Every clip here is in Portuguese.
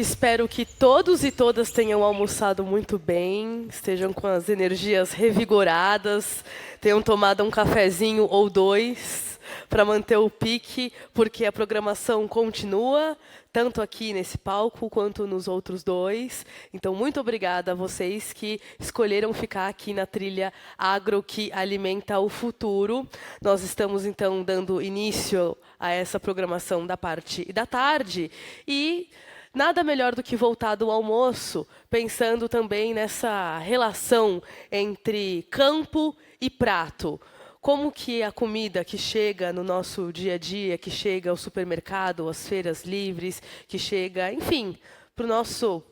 Espero que todos e todas tenham almoçado muito bem, estejam com as energias revigoradas, tenham tomado um cafezinho ou dois para manter o pique, porque a programação continua, tanto aqui nesse palco quanto nos outros dois. Então, muito obrigada a vocês que escolheram ficar aqui na trilha Agro que Alimenta o Futuro. Nós estamos, então, dando início a essa programação da parte da tarde e nada melhor do que voltar do almoço, pensando também nessa relação entre campo e prato. Como que a comida que chega no nosso dia a dia, que chega ao supermercado, às feiras livres, que chega, enfim, para o nosso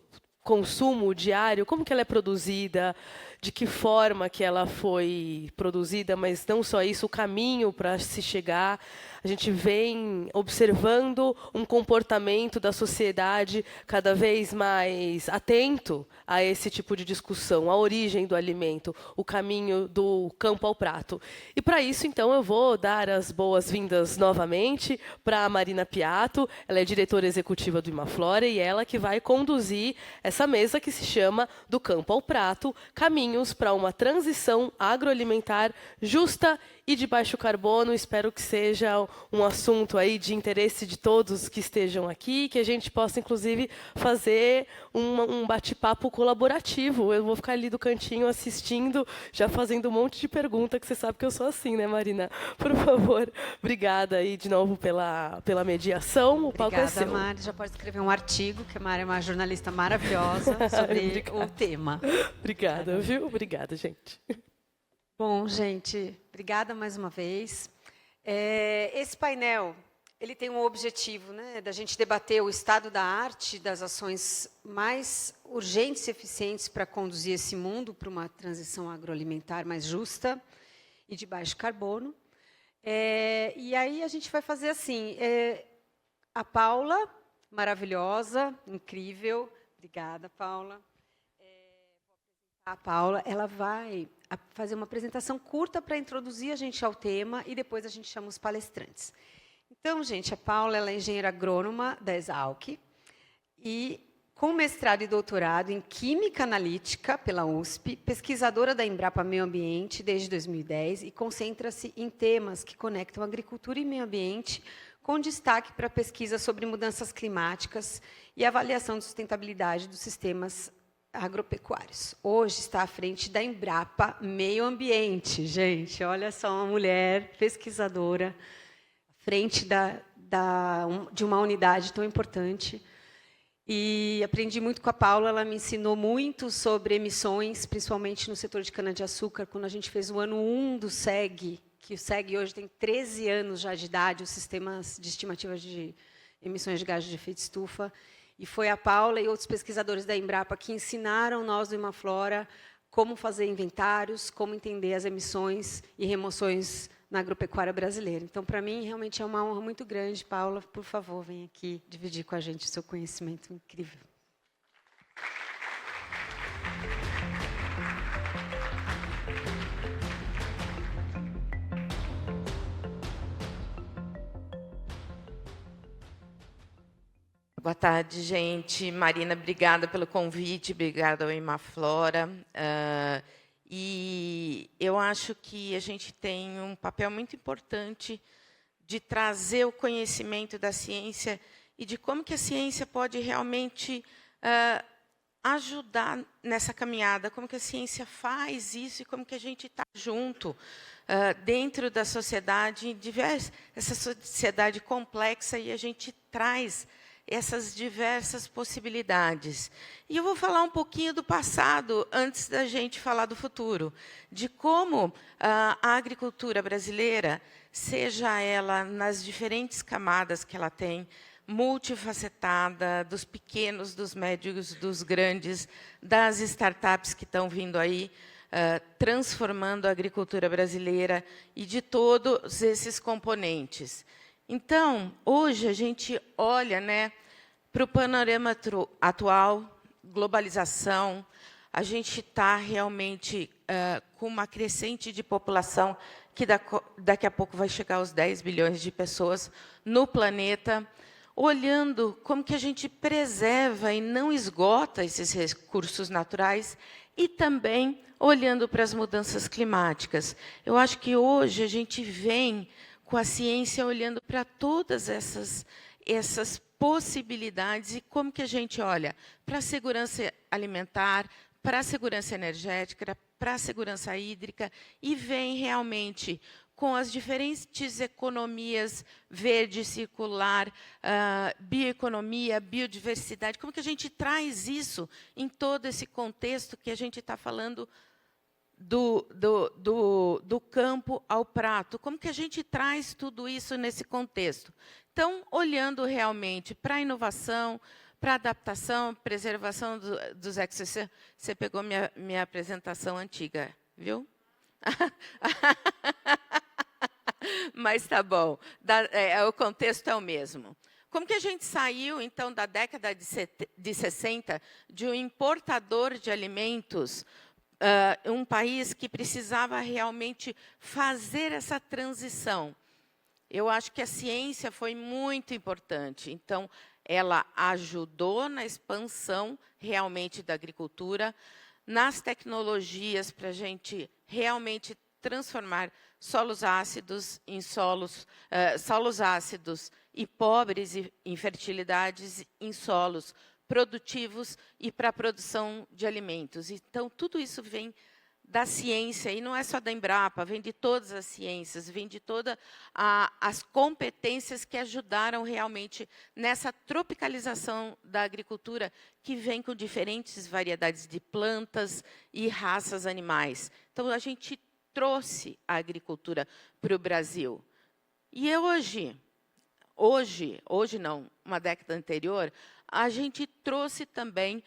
consumo diário, como que ela é produzida, de que forma que ela foi produzida, mas não só isso, o caminho para se chegar. A gente vem observando um comportamento da sociedade cada vez mais atento a esse tipo de discussão, a origem do alimento, o caminho do campo ao prato. E para isso, então, eu vou dar as boas-vindas novamente para a Marina Piatto. Ela é diretora executiva do Imaflora e ela que vai conduzir essa mesa que se chama Do Campo ao Prato, Caminhos para uma Transição Agroalimentar Justa e de baixo carbono. Espero que seja um assunto aí de interesse de todos que estejam aqui, que a gente possa, inclusive, fazer um bate-papo colaborativo. Eu vou ficar ali do cantinho assistindo, já fazendo um monte de pergunta, que você sabe que eu sou assim, né, Marina? Por favor, obrigada aí de novo pela mediação. O palco é seu. Obrigada, Mari. Já pode escrever um artigo, que a Mari é uma jornalista maravilhosa sobre o tema. Obrigada, viu? Obrigada, gente. Bom, gente, obrigada mais uma vez. Esse painel, ele tem um objetivo, né, da gente debater o estado da arte, das ações mais urgentes e eficientes para conduzir esse mundo para uma transição agroalimentar mais justa e de baixo carbono. E aí a gente vai fazer assim, a Paula, maravilhosa, incrível, obrigada, Paula. A Paula, ela vai fazer uma apresentação curta para introduzir a gente ao tema e depois a gente chama os palestrantes. Então, gente, a Paula ela é engenheira agrônoma da Exalc e com mestrado e doutorado em Química Analítica pela USP, pesquisadora da Embrapa Meio Ambiente desde 2010 e concentra-se em temas que conectam agricultura e meio ambiente, com destaque para pesquisa sobre mudanças climáticas e avaliação de sustentabilidade dos sistemas agropecuários. Hoje está à frente da Embrapa Meio Ambiente. Gente, olha só, uma mulher pesquisadora à frente de uma unidade tão importante. E aprendi muito com a Paula, ela me ensinou muito sobre emissões, principalmente no setor de cana-de-açúcar, quando a gente fez o ano 1 do SEG, que o SEG hoje tem 13 anos já de idade, os sistemas de estimativa de emissões de gases de efeito estufa. E foi a Paula e outros pesquisadores da Embrapa que ensinaram nós do Imaflora como fazer inventários, como entender as emissões e remoções na agropecuária brasileira. Então, para mim, realmente é uma honra muito grande. Paula, por favor, venha aqui dividir com a gente o seu conhecimento incrível. Boa tarde, gente. Marina, obrigada pelo convite, obrigada ao Imaflora. E eu acho que a gente tem um papel muito importante de trazer o conhecimento da ciência e de como que a ciência pode realmente ajudar nessa caminhada, como que a ciência faz isso e como que a gente está junto dentro da sociedade, essa sociedade complexa, e a gente traz essas diversas possibilidades. E eu vou falar um pouquinho do passado, antes da gente falar do futuro, de como a agricultura brasileira, seja ela nas diferentes camadas que ela tem, multifacetada, dos pequenos, dos médios, dos grandes, das startups que estão vindo aí, transformando a agricultura brasileira, e de todos esses componentes. Então, hoje a gente olha, né, para o panorama atual, globalização, a gente está realmente com uma crescente de população que daqui a pouco vai chegar aos 10 bilhões de pessoas no planeta. olhando como que a gente preserva e não esgota esses recursos naturais e também olhando para as mudanças climáticas. Eu acho que hoje a gente vem com a ciência olhando para todas essas possibilidades e como que a gente olha para a segurança alimentar, para a segurança energética, para a segurança hídrica e vem realmente com as diferentes economias verde, circular, bioeconomia, biodiversidade, como que a gente traz isso em todo esse contexto que a gente está falando do campo ao prato? Como que a gente traz tudo isso nesse contexto? Então, olhando realmente para a inovação, para a adaptação, preservação dos ecossistemas. Você pegou minha apresentação antiga, viu? Mas tá bom, o contexto é o mesmo. Como que a gente saiu, então, da década de 60, de um importador de alimentos, um país que precisava realmente fazer essa transição? Eu acho que a ciência foi muito importante. Então, ela ajudou na expansão realmente da agricultura, nas tecnologias para a gente realmente transformar solos ácidos em solos ácidos e pobres em fertilidades em solos produtivos e para a produção de alimentos. Então, tudo isso vem da ciência, e não é só da Embrapa, vem de todas as ciências, vem de todas as competências que ajudaram realmente nessa tropicalização da agricultura, que vem com diferentes variedades de plantas e raças animais. Então, a gente trouxe a agricultura para o Brasil. E hoje não, uma década anterior, a gente trouxe também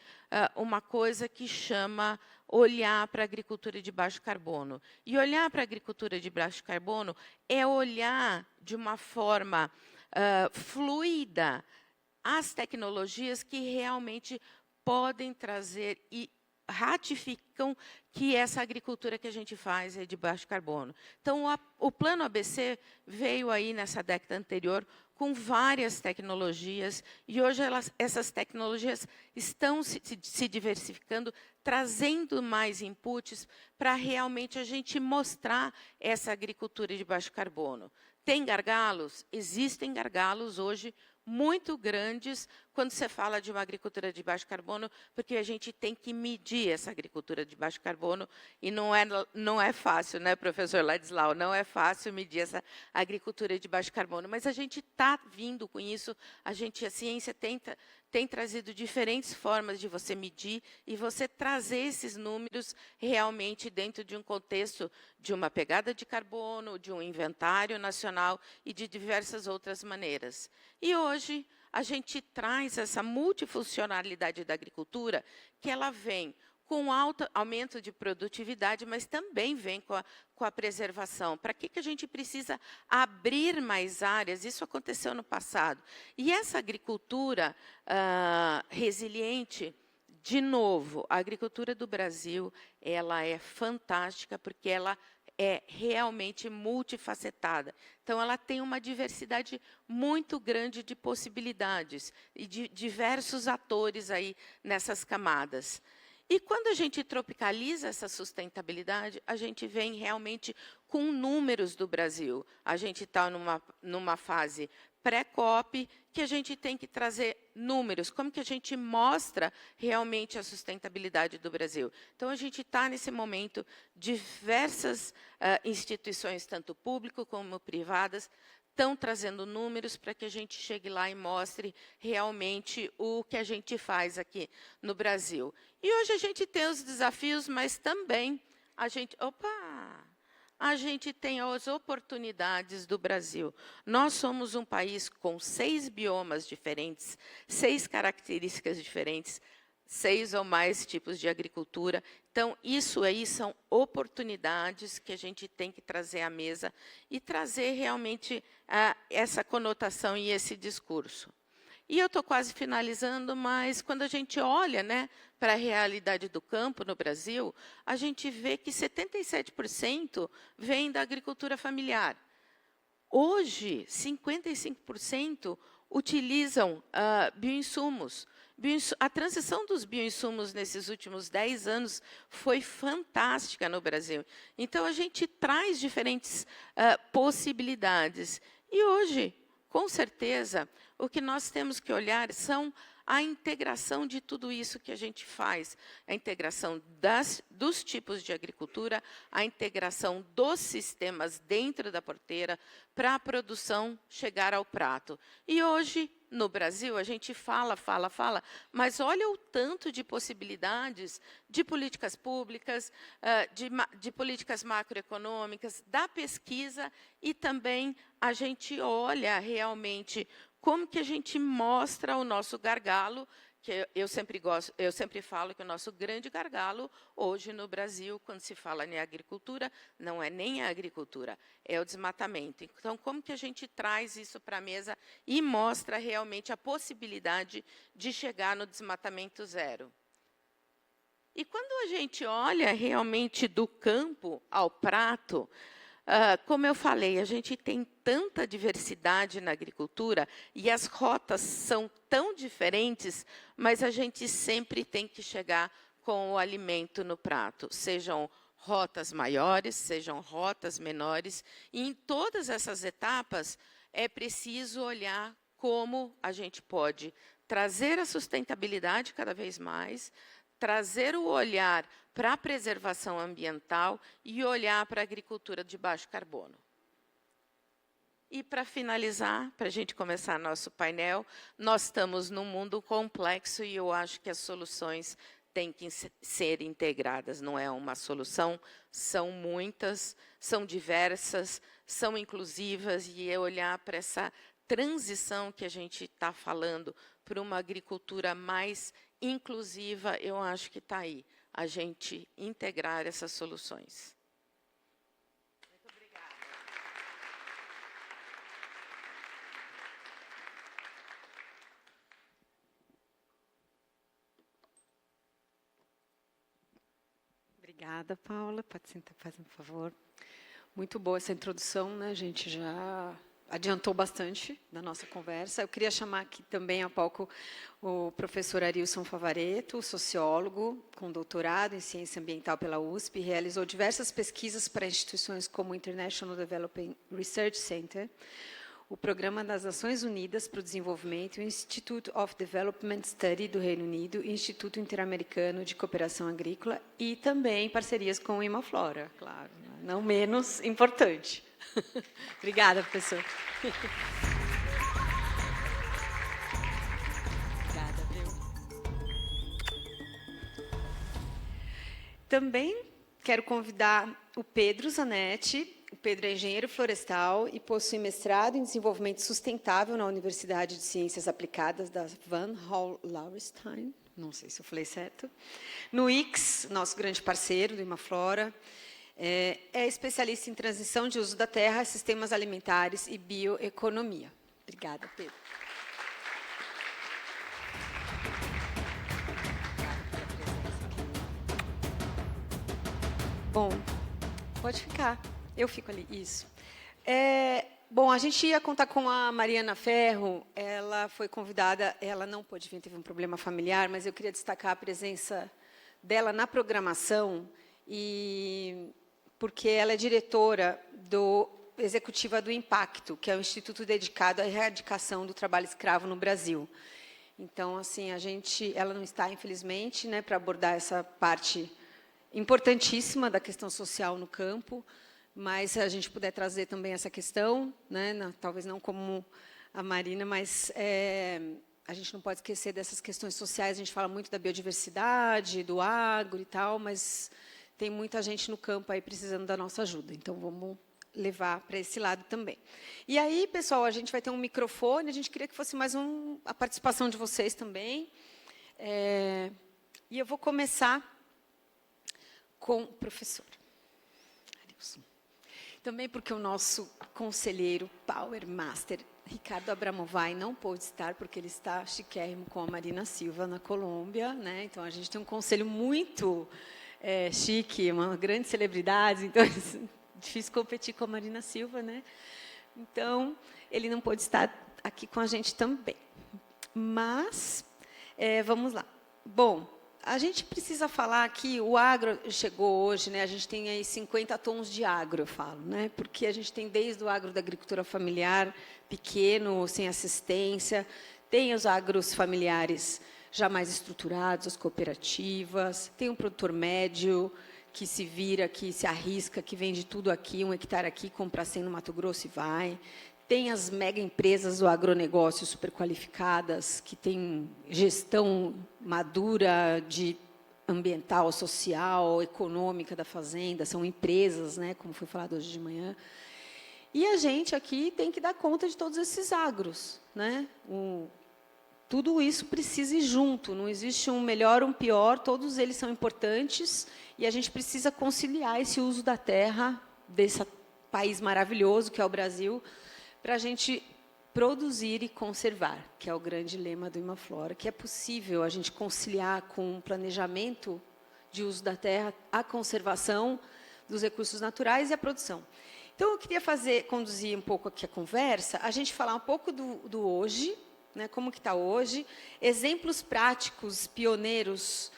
uma coisa que chama olhar para a agricultura de baixo carbono. E olhar para a agricultura de baixo carbono é olhar de uma forma fluida as tecnologias que realmente podem trazer e ratificam que essa agricultura que a gente faz é de baixo carbono. Então, o Plano ABC veio aí nessa década anterior com várias tecnologias, e hoje essas tecnologias estão se diversificando, trazendo mais inputs para realmente a gente mostrar essa agricultura de baixo carbono. Tem gargalos? Existem gargalos hoje muito grandes quando você fala de uma agricultura de baixo carbono, porque a gente tem que medir essa agricultura de baixo carbono, e não é fácil, né, professor Ladislau? Não é fácil medir essa agricultura de baixo carbono, mas a gente está vindo com isso, a ciência tem trazido diferentes formas de você medir e você trazer esses números realmente dentro de um contexto de uma pegada de carbono, de um inventário nacional e de diversas outras maneiras. E hoje a gente traz essa multifuncionalidade da agricultura, que ela vem com alto aumento de produtividade, mas também vem com a preservação. Para que a gente precisa abrir mais áreas? Isso aconteceu no passado. E essa agricultura resiliente, de novo, a agricultura do Brasil, ela é fantástica, porque ela é realmente multifacetada. Então, ela tem uma diversidade muito grande de possibilidades e de diversos atores aí nessas camadas. E quando a gente tropicaliza essa sustentabilidade, a gente vem realmente com números do Brasil. A gente está numa fase pré-COP, que a gente tem que trazer números, como que a gente mostra realmente a sustentabilidade do Brasil. Então, a gente está, nesse momento, diversas instituições, tanto públicas como privadas, estão trazendo números para que a gente chegue lá e mostre realmente o que a gente faz aqui no Brasil. E hoje a gente tem os desafios, mas também a gente tem as oportunidades do Brasil. Nós somos um país com 6 biomas diferentes, 6 características diferentes, 6 ou mais tipos de agricultura. Então, isso aí são oportunidades que a gente tem que trazer à mesa e trazer realmente essa conotação e esse discurso. E eu estou quase finalizando, mas quando a gente olha, né, para a realidade do campo no Brasil, a gente vê que 77% vem da agricultura familiar. Hoje, 55% utilizam bioinsumos. A transição dos bioinsumos nesses últimos 10 anos foi fantástica no Brasil. Então, a gente traz diferentes possibilidades. E hoje, com certeza, o que nós temos que olhar são a integração de tudo isso que a gente faz, a integração dos tipos de agricultura, a integração dos sistemas dentro da porteira para a produção chegar ao prato. E hoje, no Brasil, a gente fala, mas olha o tanto de possibilidades de políticas públicas, de políticas macroeconômicas, da pesquisa, e também a gente olha realmente como que a gente mostra o nosso gargalo, que eu sempre falo que o nosso grande gargalo hoje no Brasil, quando se fala em agricultura, não é nem a agricultura, é o desmatamento. Então, como que a gente traz isso para a mesa e mostra realmente a possibilidade de chegar no desmatamento zero? E quando a gente olha realmente do campo ao prato, como eu falei, a gente tem tanta diversidade na agricultura e as rotas são tão diferentes, mas a gente sempre tem que chegar com o alimento no prato, sejam rotas maiores, sejam rotas menores, e em todas essas etapas é preciso olhar como a gente pode trazer a sustentabilidade cada vez mais, trazer o olhar para a preservação ambiental e olhar para a agricultura de baixo carbono. E, para finalizar, para a gente começar nosso painel, nós estamos num mundo complexo e eu acho que as soluções têm que ser integradas. Não é uma solução, são muitas, são diversas, são inclusivas, e é olhar para essa transição que a gente está falando para uma agricultura mais inclusiva, eu acho que está aí, a gente integrar essas soluções. Muito obrigada. Obrigada, Paula. Pode sentar, faz um favor. Muito boa essa introdução, né? A gente já adiantou bastante da nossa conversa. Eu queria chamar aqui também a palco o professor Arilson Favaretto, sociólogo com doutorado em ciência ambiental pela USP, realizou diversas pesquisas para instituições como o International Development Research Center, o Programa das Nações Unidas para o Desenvolvimento, o Institute of Development Study do Reino Unido, o Instituto Interamericano de Cooperação Agrícola e também parcerias com o Imaflora, claro, não menos importante. Obrigada, professor. Obrigada, viu? Também quero convidar o Pedro Zanetti. O Pedro é engenheiro florestal e possui mestrado em desenvolvimento sustentável na Universidade de Ciências Aplicadas da Van Hall Lauerstein, não sei se eu falei certo, no IX, nosso grande parceiro do Imaflora. É especialista em transição de uso da terra, sistemas alimentares e bioeconomia. Obrigada, Pedro. Bom, pode ficar. Eu fico ali, isso. Bom, a gente ia contar com a Mariana Ferro, ela foi convidada, ela não pôde vir, teve um problema familiar, mas eu queria destacar a presença dela na programação, porque ela é diretora executiva do Impacto, que é o instituto dedicado à erradicação do trabalho escravo no Brasil. Então, assim, ela não está, infelizmente, né, para abordar essa parte importantíssima da questão social no campo, mas se a gente puder trazer também essa questão, né, talvez não como a Marina, mas a gente não pode esquecer dessas questões sociais. A gente fala muito da biodiversidade, do agro e tal, mas tem muita gente no campo aí precisando da nossa ajuda. Então, vamos levar para esse lado também. E aí, pessoal, a gente vai ter um microfone. A gente queria que fosse mais a participação de vocês também. E eu vou começar com o professor Arilson. Também porque o nosso conselheiro Power Master, Ricardo Abramovay, não pôde estar, porque ele está chiquérrimo com a Marina Silva, na Colômbia, né? Então, a gente tem um conselho muito chique, uma grande celebridade, então é difícil competir com a Marina Silva, né? Então, ele não pôde estar aqui com a gente também. Mas, vamos lá. Bom, a gente precisa falar que o agro chegou hoje, né? A gente tem aí 50 tons de agro, eu falo, né? Porque a gente tem desde o agro da agricultura familiar, pequeno, sem assistência, tem os agros familiares já mais estruturados, as cooperativas, tem um produtor médio que se vira, que se arrisca, que vende tudo aqui, 1 hectare aqui, compra 100 no Mato Grosso e vai. Tem as mega empresas do agronegócio super qualificadas, que têm gestão madura de ambiental, social, econômica da fazenda, são empresas, né, como foi falado hoje de manhã. E a gente aqui tem que dar conta de todos esses agros, né? Tudo isso precisa ir junto, não existe um melhor ou um pior, todos eles são importantes e a gente precisa conciliar esse uso da terra, desse país maravilhoso que é o Brasil, para a gente produzir e conservar, que é o grande lema do Imaflora, que é possível a gente conciliar com o planejamento de uso da terra, a conservação dos recursos naturais e a produção. Então, eu queria conduzir um pouco aqui a conversa, a gente falar um pouco do hoje, né, como que está hoje, exemplos práticos, pioneiros,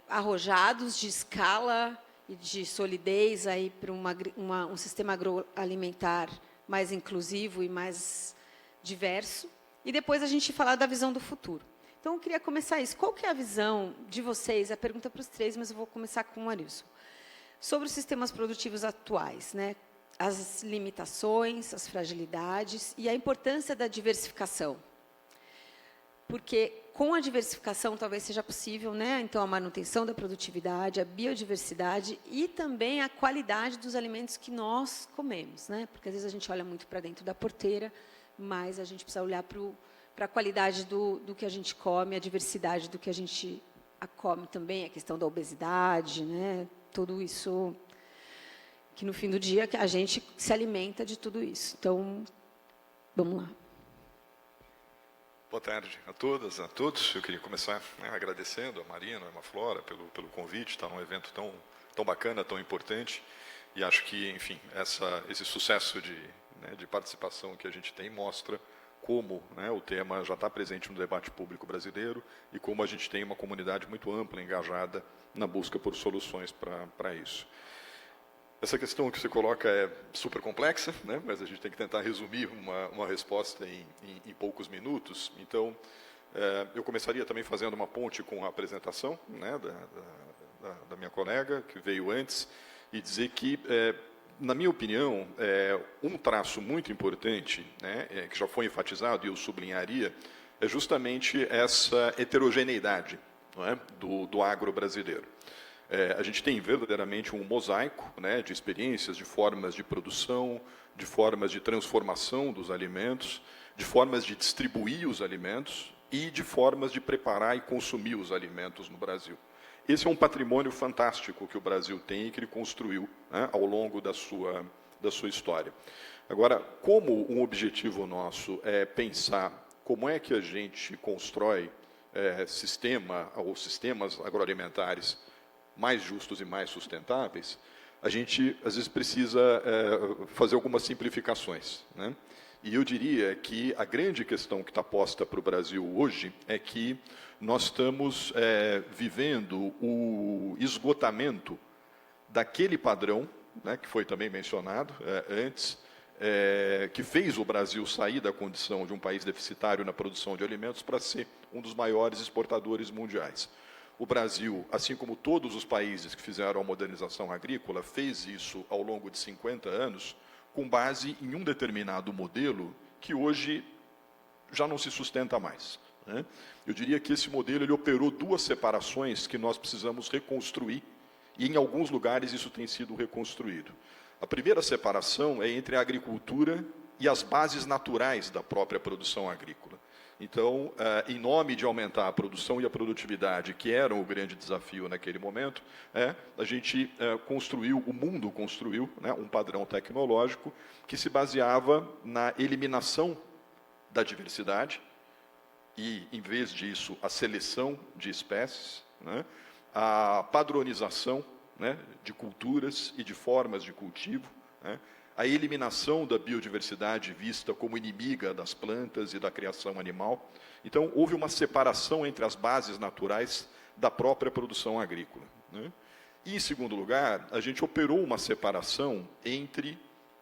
arrojados, de escala e de solidez aí para um sistema agroalimentar mais inclusivo e mais diverso. E depois a gente falar da visão do futuro. Então, eu queria começar isso. Qual que é a visão de vocês? É a pergunta para os três, mas eu vou começar com o Arilson. Sobre os sistemas produtivos atuais, né? As limitações, as fragilidades e a importância da diversificação. Porque com a diversificação talvez seja possível, né? Então, a manutenção da produtividade, a biodiversidade e também a qualidade dos alimentos que nós comemos, né? Porque às vezes a gente olha muito para dentro da porteira, mas a gente precisa olhar para a qualidade do que a gente come, a diversidade do que a gente come também, a questão da obesidade, né? Tudo isso que no fim do dia a gente se alimenta de tudo isso. Então, vamos lá. Boa tarde a todas, a todos. Eu queria começar agradecendo a Marina, a Imaflora, pelo convite. Está num evento tão bacana, tão importante. E acho que, enfim, esse sucesso de participação que a gente tem mostra como, né, o tema já está presente no debate público brasileiro e como a gente tem uma comunidade muito ampla, engajada na busca por soluções para isso. Essa questão que você coloca é super complexa, né? Mas a gente tem que tentar resumir uma resposta em poucos minutos. Então, eu começaria também fazendo uma ponte com a apresentação, né, da minha colega, que veio antes, e dizer que, na minha opinião, um traço muito importante, né, que já foi enfatizado e eu sublinharia, é justamente essa heterogeneidade, não é, do agro brasileiro. A gente tem verdadeiramente um mosaico, né, de experiências, de formas de produção, de formas de transformação dos alimentos, de formas de distribuir os alimentos e de formas de preparar e consumir os alimentos no Brasil. Esse é um patrimônio fantástico que o Brasil tem e que ele construiu, né, ao longo da sua história. Agora, como um objetivo nosso é pensar como é que a gente constrói sistemas agroalimentares mais justos e mais sustentáveis, a gente, às vezes, precisa fazer algumas simplificações, né? E eu diria que a grande questão que está posta para o Brasil hoje é que nós estamos vivendo o esgotamento daquele padrão, né, que foi também mencionado antes, que fez o Brasil sair da condição de um país deficitário na produção de alimentos para ser um dos maiores exportadores mundiais. O Brasil, assim como todos os países que fizeram a modernização agrícola, fez isso ao longo de 50 anos, com base em um determinado modelo que hoje já não se sustenta mais, né? Eu diria que esse modelo ele operou duas separações que nós precisamos reconstruir, e em alguns lugares isso tem sido reconstruído. A primeira separação é entre a agricultura e as bases naturais da própria produção agrícola. Então, em nome de aumentar a produção e a produtividade, que eram o grande desafio naquele momento, a gente o mundo construiu, né, um padrão tecnológico que se baseava na eliminação da diversidade e, em vez disso, a seleção de espécies, né, a padronização, né, de culturas e de formas de cultivo, né, a eliminação da biodiversidade vista como inimiga das plantas e da criação animal. Então, houve uma separação entre as bases naturais da própria produção agrícola, né? E, em segundo lugar, a gente operou uma separação entre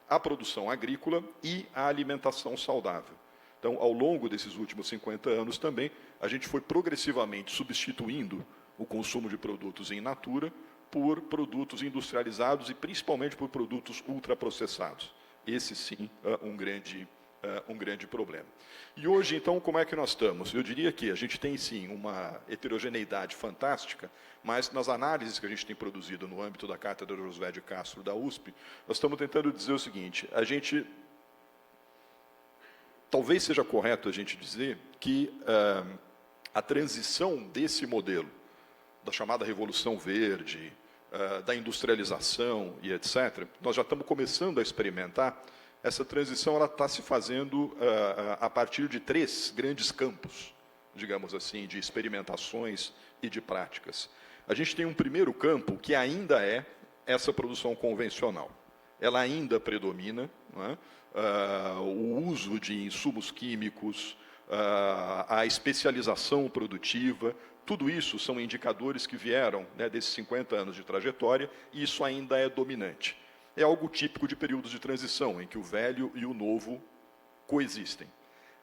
a produção agrícola e a alimentação saudável. Então, ao longo desses últimos 50 anos também, a gente foi progressivamente substituindo o consumo de produtos in natura por produtos industrializados e principalmente por produtos ultraprocessados. Esse, sim, é um grande problema. E hoje, então, como é que nós estamos? Eu diria que a gente tem, sim, uma heterogeneidade fantástica, mas nas análises que a gente tem produzido no âmbito da Cátedra Josué de Castro da USP, nós estamos tentando dizer o seguinte: talvez seja correto a gente dizer que a transição desse modelo, da chamada Revolução Verde, da industrialização e etc., nós já estamos começando a experimentar. Essa transição está se fazendo a partir de 3 grandes campos, digamos assim, de experimentações e de práticas. A gente tem um primeiro campo que ainda é essa produção convencional. Ela ainda predomina, não é? O uso de insumos químicos, a especialização produtiva, tudo isso são indicadores que vieram, né, desses 50 anos de trajetória, e isso ainda é dominante. É algo típico de períodos de transição, em que o velho e o novo coexistem.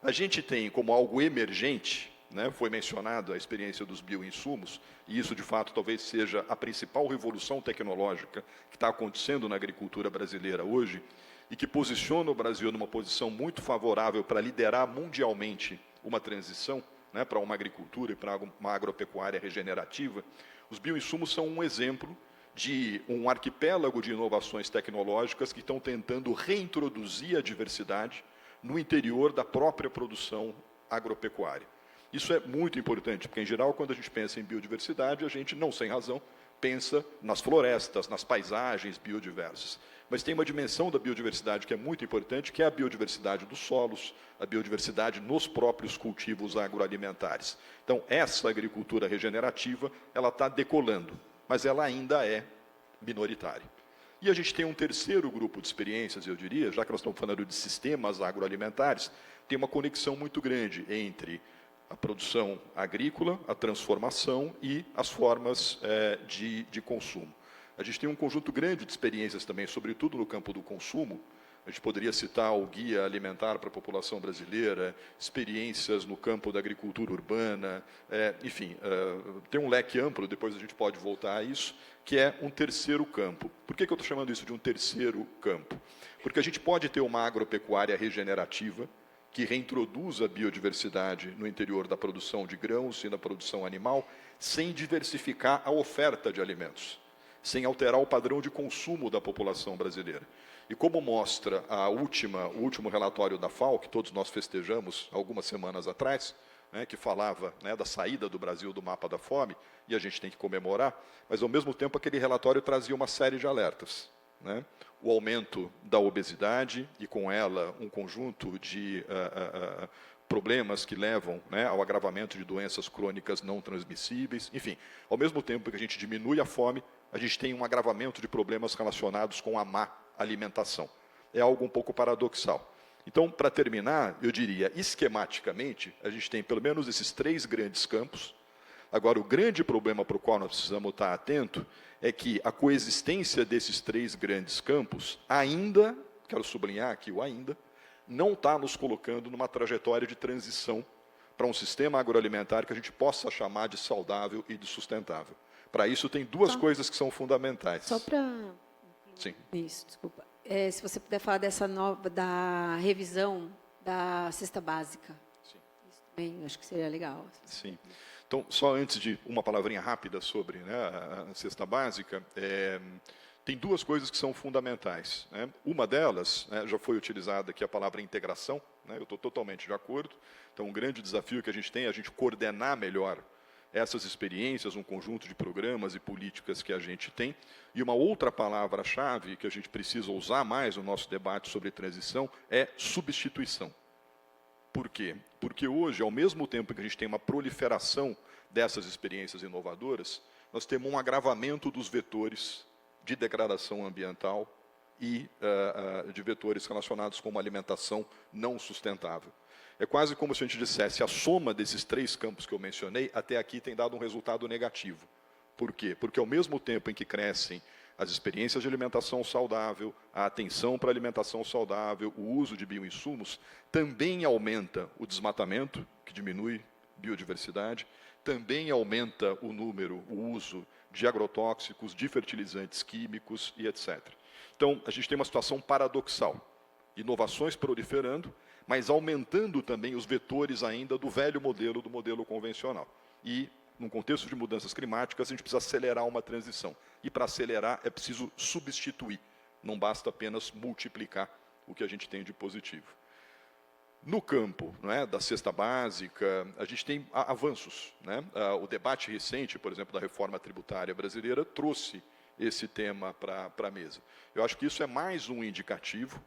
A gente tem como algo emergente, né, foi mencionada a experiência dos bioinsumos, e isso, de fato, talvez seja a principal revolução tecnológica que está acontecendo na agricultura brasileira hoje, e que posiciona o Brasil numa posição muito favorável para liderar mundialmente uma transição, né, para uma agricultura e para uma agropecuária regenerativa. Os bioinsumos são um exemplo de um arquipélago de inovações tecnológicas que estão tentando reintroduzir a diversidade no interior da própria produção agropecuária. Isso é muito importante, porque, em geral, quando a gente pensa em biodiversidade, a gente, não sem razão, pensa nas florestas, nas paisagens biodiversas. Mas tem uma dimensão da biodiversidade que é muito importante, que é a biodiversidade dos solos, a biodiversidade nos próprios cultivos agroalimentares. Então, essa agricultura regenerativa, ela está decolando, mas ela ainda é minoritária. E a gente tem um terceiro grupo de experiências, eu diria, já que nós estamos falando de sistemas agroalimentares, tem uma conexão muito grande entre a produção agrícola, a transformação e as formas de consumo. A gente tem um conjunto grande de experiências também, sobretudo no campo do consumo. A gente poderia citar o Guia Alimentar para a População Brasileira, experiências no campo da agricultura urbana, enfim, tem um leque amplo, depois a gente pode voltar a isso, que é um terceiro campo. Por que eu estou chamando isso de um terceiro campo? Porque a gente pode ter uma agropecuária regenerativa, que reintroduz a biodiversidade no interior da produção de grãos e na produção animal, sem diversificar a oferta de alimentos, sem alterar o padrão de consumo da população brasileira. E como mostra o último relatório da FAO, que todos nós festejamos algumas semanas atrás, né, que falava, né, da saída do Brasil do mapa da fome, e a gente tem que comemorar, mas, ao mesmo tempo, aquele relatório trazia uma série de alertas, né? O aumento da obesidade e, com ela, um conjunto de problemas que levam, né, ao agravamento de doenças crônicas não transmissíveis. Enfim, ao mesmo tempo que a gente diminui a fome, a gente tem um agravamento de problemas relacionados com a má alimentação. É algo um pouco paradoxal. Então, para terminar, eu diria, esquematicamente, a gente tem pelo menos esses 3 grandes campos. Agora, o grande problema para o qual nós precisamos estar atento é que a coexistência desses 3 grandes campos ainda, quero sublinhar aqui o ainda, não está nos colocando numa trajetória de transição para um sistema agroalimentar que a gente possa chamar de saudável e de sustentável. Para isso, tem 2 coisas que são fundamentais. Só para... Sim. Isso, desculpa. Se você puder falar da revisão da cesta básica. Sim. Isso também, acho que seria legal. Sim. Então, só antes de uma palavrinha rápida sobre, né, a cesta básica, tem 2 coisas que são fundamentais, né? Uma delas, né, já foi utilizada aqui a palavra integração, né? Eu estou totalmente de acordo. Então, um grande desafio que a gente tem é a gente coordenar melhor essas experiências, um conjunto de programas e políticas que a gente tem. E uma outra palavra-chave que a gente precisa usar mais no nosso debate sobre transição é substituição. Por quê? Porque hoje, ao mesmo tempo que a gente tem uma proliferação dessas experiências inovadoras, nós temos um agravamento dos vetores de degradação ambiental, e de vetores relacionados com uma alimentação não sustentável. É quase como se a gente dissesse, a soma desses 3 campos que eu mencionei, até aqui tem dado um resultado negativo. Por quê? Porque ao mesmo tempo em que crescem as experiências de alimentação saudável, a atenção para a alimentação saudável, o uso de bioinsumos, também aumenta o desmatamento, que diminui biodiversidade, também aumenta o uso de agrotóxicos, de fertilizantes químicos e etc. Então, a gente tem uma situação paradoxal. Inovações proliferando, mas aumentando também os vetores ainda do velho modelo, do modelo convencional. E, num contexto de mudanças climáticas, a gente precisa acelerar uma transição. E, para acelerar, é preciso substituir. Não basta apenas multiplicar o que a gente tem de positivo. No campo, da cesta básica, a gente tem avanços. O debate recente, por exemplo, da reforma tributária brasileira, trouxe esse tema para a mesa. Eu acho que isso é mais um indicativo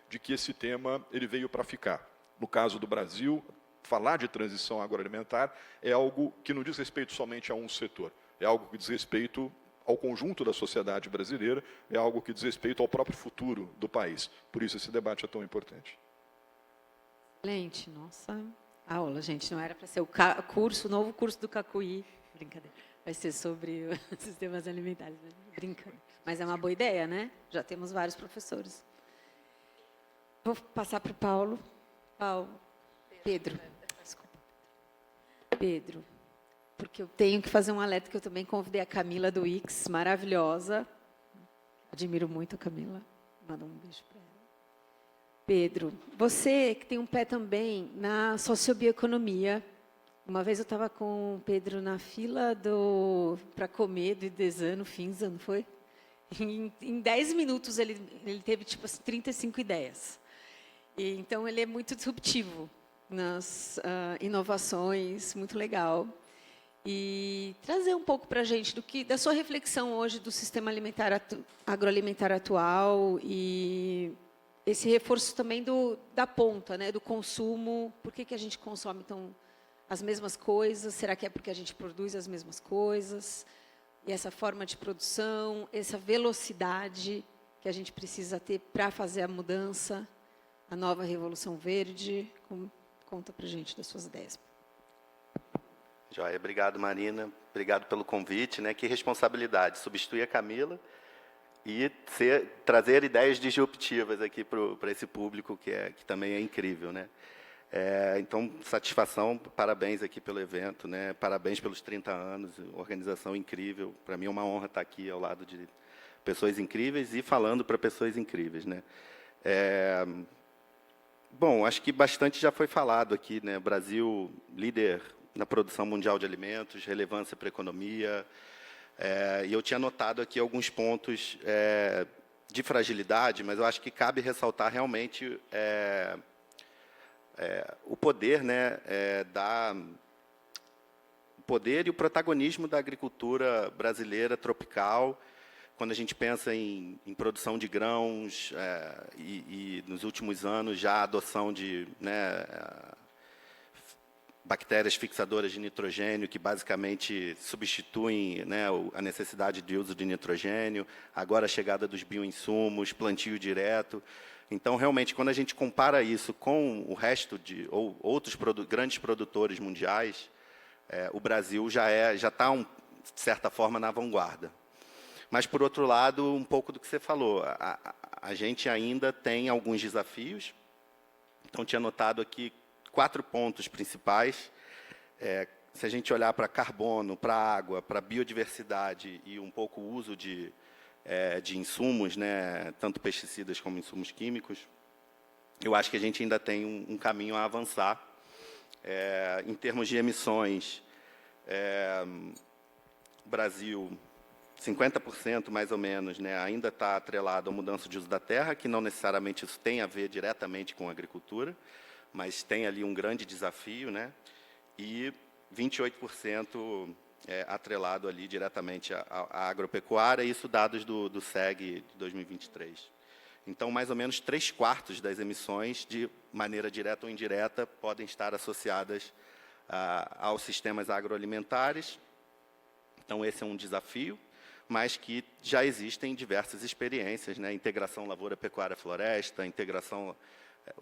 de que esse tema ele veio para ficar. No caso do Brasil, falar de transição agroalimentar é algo que não diz respeito somente a um setor, é algo que diz respeito ao conjunto da sociedade brasileira, é algo que diz respeito ao próprio futuro do país. Por isso esse debate é tão importante. Excelente, nossa aula, gente. Não era para ser o novo curso do Cacuí. Brincadeira. Vai ser sobre os sistemas alimentares. Brincadeira. Mas é uma boa ideia, né? Já temos vários professores. Vou passar para o Paulo. Pedro. Desculpa. Pedro. Porque eu tenho que fazer um alerta que eu também convidei a Camila do Ix, maravilhosa. Admiro muito a Camila. Manda um beijo para ela. Pedro, você que tem um pé também na sociobioeconomia. Uma vez eu estava com o Pedro na fila para comer do Idesano, Finza, não foi? Em 10 minutos ele teve tipo assim, 35 ideias. Então ele é muito disruptivo nas inovações, muito legal. E trazer um pouco para a gente da sua reflexão hoje do sistema agroalimentar atual e esse reforço também da ponta, do consumo. Por que a gente consome então as mesmas coisas? Será que é porque a gente produz as mesmas coisas? E essa forma de produção, essa velocidade que a gente precisa ter para fazer a mudança, a nova Revolução Verde. Conta para a gente das suas ideias. Joia, obrigado, Marina. Obrigado pelo convite. Que responsabilidade, substituir a Camila e trazer ideias disruptivas aqui para esse público que também é incrível, então, satisfação, parabéns aqui pelo evento, parabéns pelos 30 anos, organização incrível. Para mim é uma honra estar aqui ao lado de pessoas incríveis e falando para pessoas incríveis, Bom, acho que bastante já foi falado aqui, Brasil, líder na produção mundial de alimentos, relevância para a economia. E eu tinha notado aqui alguns pontos de fragilidade, mas eu acho que cabe ressaltar realmente o poder, o poder e o protagonismo da agricultura brasileira tropical, quando a gente pensa em produção de grãos e nos últimos anos já a adoção de bactérias fixadoras de nitrogênio, que basicamente substituem a necessidade de uso de nitrogênio, agora a chegada dos bioinsumos, plantio direto. Então, realmente, quando a gente compara isso com o resto ou outros grandes produtores mundiais, o Brasil já está, de certa forma, na vanguarda. Mas, por outro lado, um pouco do que você falou, a gente ainda tem alguns desafios. Então, tinha notado aqui 4 pontos principais. Se a gente olhar para carbono, para água, para biodiversidade e um pouco o uso de insumos, tanto pesticidas como insumos químicos, eu acho que a gente ainda tem um caminho a avançar. Em termos de emissões, Brasil, 50% mais ou menos, ainda está atrelado à mudança de uso da terra, que não necessariamente isso tem a ver diretamente com a agricultura, mas tem ali um grande desafio, e 28% atrelado ali diretamente à agropecuária, isso dados do SEG de 2023. Então, mais ou menos 3/4 das emissões, de maneira direta ou indireta, podem estar associadas aos sistemas agroalimentares. Então, esse é um desafio. mas que já existem diversas experiências, né? Integração lavoura, pecuária, floresta,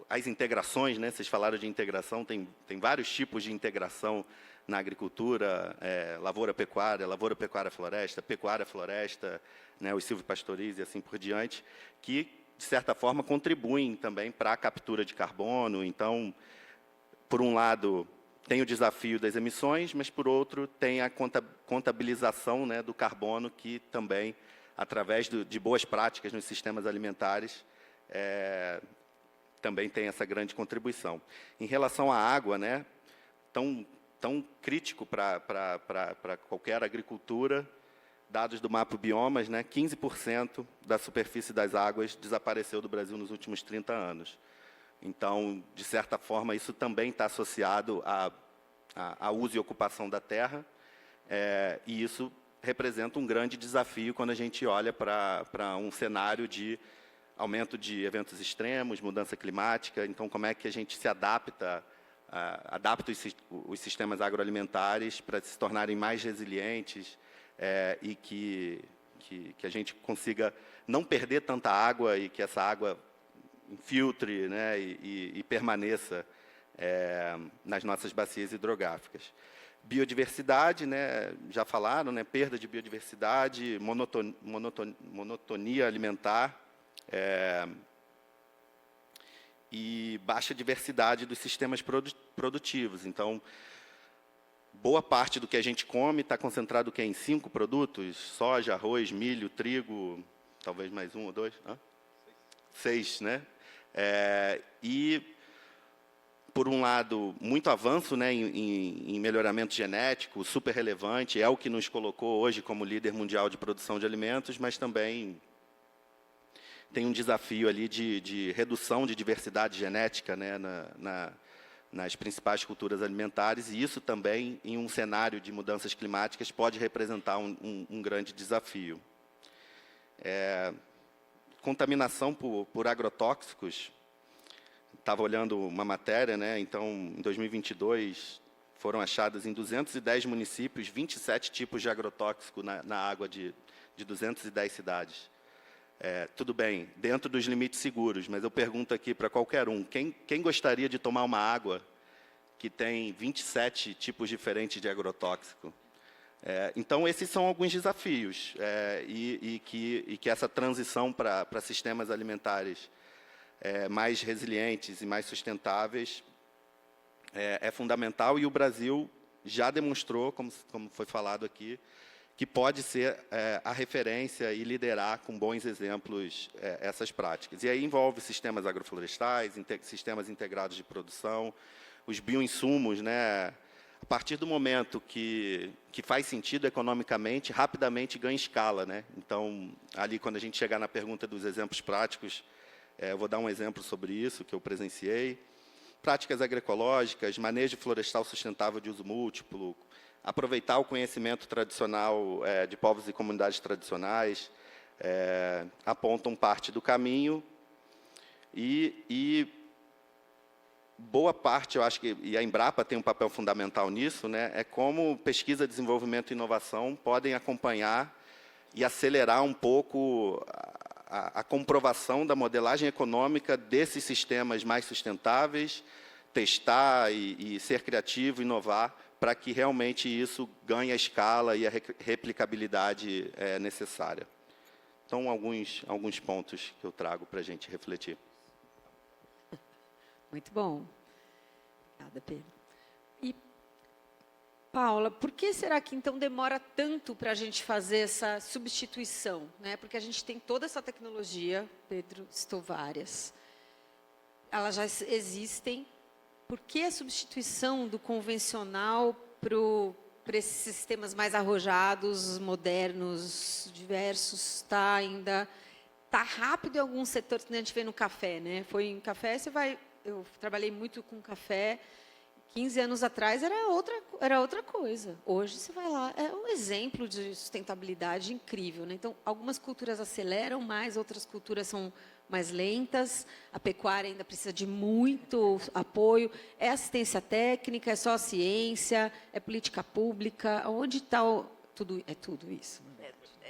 as integrações, né? Vocês falaram de integração, tem vários tipos de integração na agricultura, lavoura, pecuária, floresta, pecuária, floresta, né? Os silvipastoris e assim por diante, que, de certa forma, contribuem também para a captura de carbono. Então, por um lado, tem o desafio das emissões, mas, por outro, tem a contabilização, né, do carbono, que também, através de boas práticas nos sistemas alimentares, também tem essa grande contribuição. Em relação à água, né, tão crítico para qualquer agricultura, dados do Mapa Biomas, né, 15% da superfície das águas desapareceu do Brasil nos últimos 30 anos. Então, de certa forma, isso também está associado a uso e ocupação da terra, e isso representa um grande desafio quando a gente olha para um cenário de aumento de eventos extremos, mudança climática. Então, como é que a gente se adapta os sistemas agroalimentares para se tornarem mais resilientes, e que a gente consiga não perder tanta água e que essa água infiltre, né, e permaneça nas nossas bacias hidrográficas. Biodiversidade, né, já falaram, né, perda de biodiversidade, monotonia alimentar, e baixa diversidade dos sistemas produtivos. Então, boa parte do que a gente come está concentrado em 5 produtos: soja, arroz, milho, trigo, talvez mais 1 ou 2? 6, né? E, por um lado, muito avanço, né, em melhoramento genético, super relevante, é o que nos colocou hoje como líder mundial de produção de alimentos, mas também tem um desafio ali de redução de diversidade genética, né, nas principais culturas alimentares, e isso também, em um cenário de mudanças climáticas, pode representar um grande desafio. Contaminação por agrotóxicos. Estava olhando uma matéria, né? Então, em 2022, foram achados em 210 municípios 27 tipos de agrotóxico na água de 210 cidades. Tudo bem, dentro dos limites seguros, mas eu pergunto aqui para qualquer um, quem gostaria de tomar uma água que tem 27 tipos diferentes de agrotóxico? Então, esses são alguns desafios, e que essa transição para sistemas alimentares mais resilientes e mais sustentáveis é fundamental, e o Brasil já demonstrou, como foi falado aqui, que pode ser a referência e liderar com bons exemplos essas práticas. E aí envolve sistemas agroflorestais, sistemas integrados de produção, os bioinsumos, né? A partir do momento que faz sentido economicamente, rapidamente ganha escala, né? Então, ali, quando a gente chegar na pergunta dos exemplos práticos, eu vou dar um exemplo sobre isso, que eu presenciei. Práticas agroecológicas, manejo florestal sustentável de uso múltiplo, aproveitar o conhecimento tradicional de povos e comunidades tradicionais, apontam parte do caminho, e boa parte, eu acho que, e a Embrapa tem um papel fundamental nisso, né, é como pesquisa, desenvolvimento e inovação podem acompanhar e acelerar um pouco a comprovação da modelagem econômica desses sistemas mais sustentáveis, testar e ser criativo, inovar, para que realmente isso ganhe a escala e a replicabilidade necessária. Então, alguns pontos que eu trago para a gente refletir. Muito bom. Obrigada, Pedro. E, Paula, por que será que, então, demora tanto para a gente fazer essa substituição, né? Porque a gente tem toda essa tecnologia, Pedro citou várias, elas já existem. Por que a substituição do convencional para esses sistemas mais arrojados, modernos, diversos, está rápido em alguns setores, que a gente vê no café, né? Foi em café, eu trabalhei muito com café. 15 anos atrás era outra coisa. Hoje você vai lá, é um exemplo de sustentabilidade incrível, né? Então, algumas culturas aceleram mais, outras culturas são mais lentas. A pecuária ainda precisa de muito apoio. É assistência técnica, é só a ciência, é política pública. Onde está tudo isso?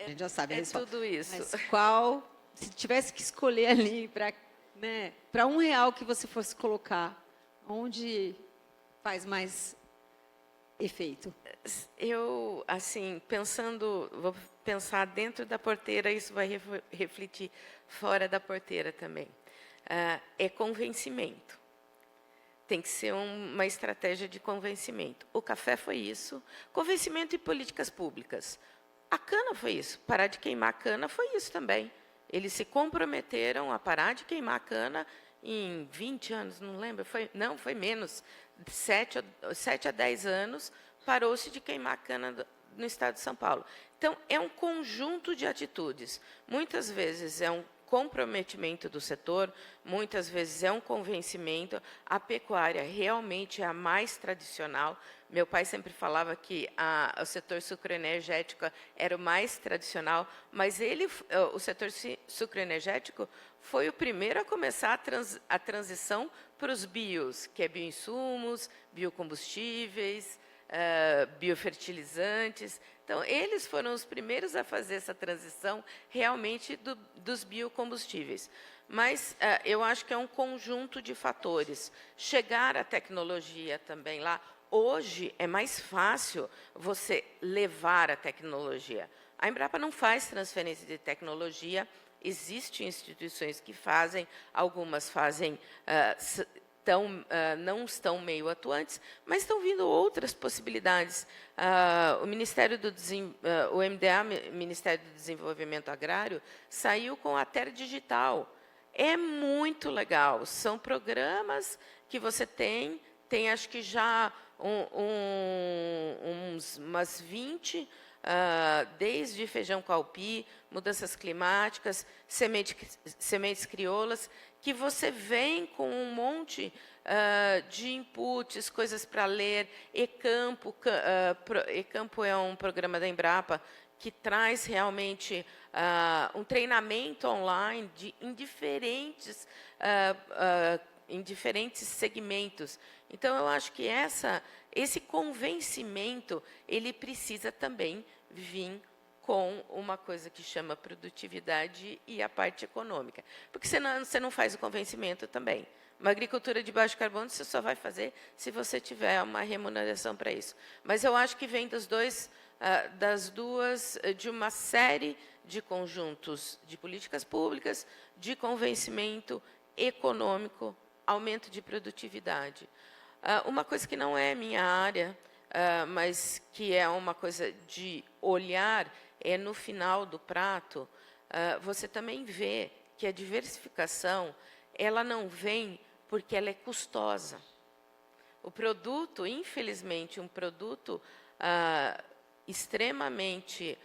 A gente já sabe a resposta. tudo isso. Mas qual, se tivesse que escolher ali para, né, para R$1 que você fosse colocar, onde faz mais efeito? Eu, assim, vou pensar dentro da porteira, isso vai refletir fora da porteira também. É convencimento. Tem que ser uma estratégia de convencimento. O café foi isso. Convencimento e políticas públicas. A cana foi isso. Parar de queimar a cana foi isso também. Eles se comprometeram a parar de queimar a cana em 20 anos, não lembro, foi menos, 7 a 10 anos, parou-se de queimar a cana no estado de São Paulo. Então, é um conjunto de atitudes. Muitas vezes é um comprometimento do setor, muitas vezes é um convencimento. A pecuária realmente é a mais tradicional. Meu pai sempre falava que o setor sucroenergético era o mais tradicional, mas o setor sucroenergético foi o primeiro a começar a transição para os bios, que é bioinsumos, biocombustíveis, biofertilizantes. Então, eles foram os primeiros a fazer essa transição realmente dos biocombustíveis. Mas eu acho que é um conjunto de fatores. Chegar à tecnologia também lá. Hoje é mais fácil você levar a tecnologia. A Embrapa não faz transferência de tecnologia. Existem instituições que fazem, algumas fazem não estão meio atuantes, mas estão vindo outras possibilidades. O MDA, Ministério do Desenvolvimento Agrário, saiu com a Terra Digital. É muito legal. São programas que você tem acho que já umas 20, desde feijão calpi, mudanças climáticas, sementes crioulas, que você vem com um monte de inputs, coisas para ler. E-Campo é um programa da Embrapa que traz realmente um treinamento online em diferentes segmentos. Então, eu acho que esse convencimento ele precisa também vir com uma coisa que chama produtividade e a parte econômica. Porque senão você não faz o convencimento também. Uma agricultura de baixo carbono você só vai fazer se você tiver uma remuneração para isso. Mas eu acho que vem de uma série de conjuntos de políticas públicas, de convencimento econômico, aumento de produtividade. Uma coisa que não é minha área, mas que é uma coisa de olhar, é no final do prato, você também vê que a diversificação ela não vem porque ela é custosa. O produto, infelizmente, um produto extremamente...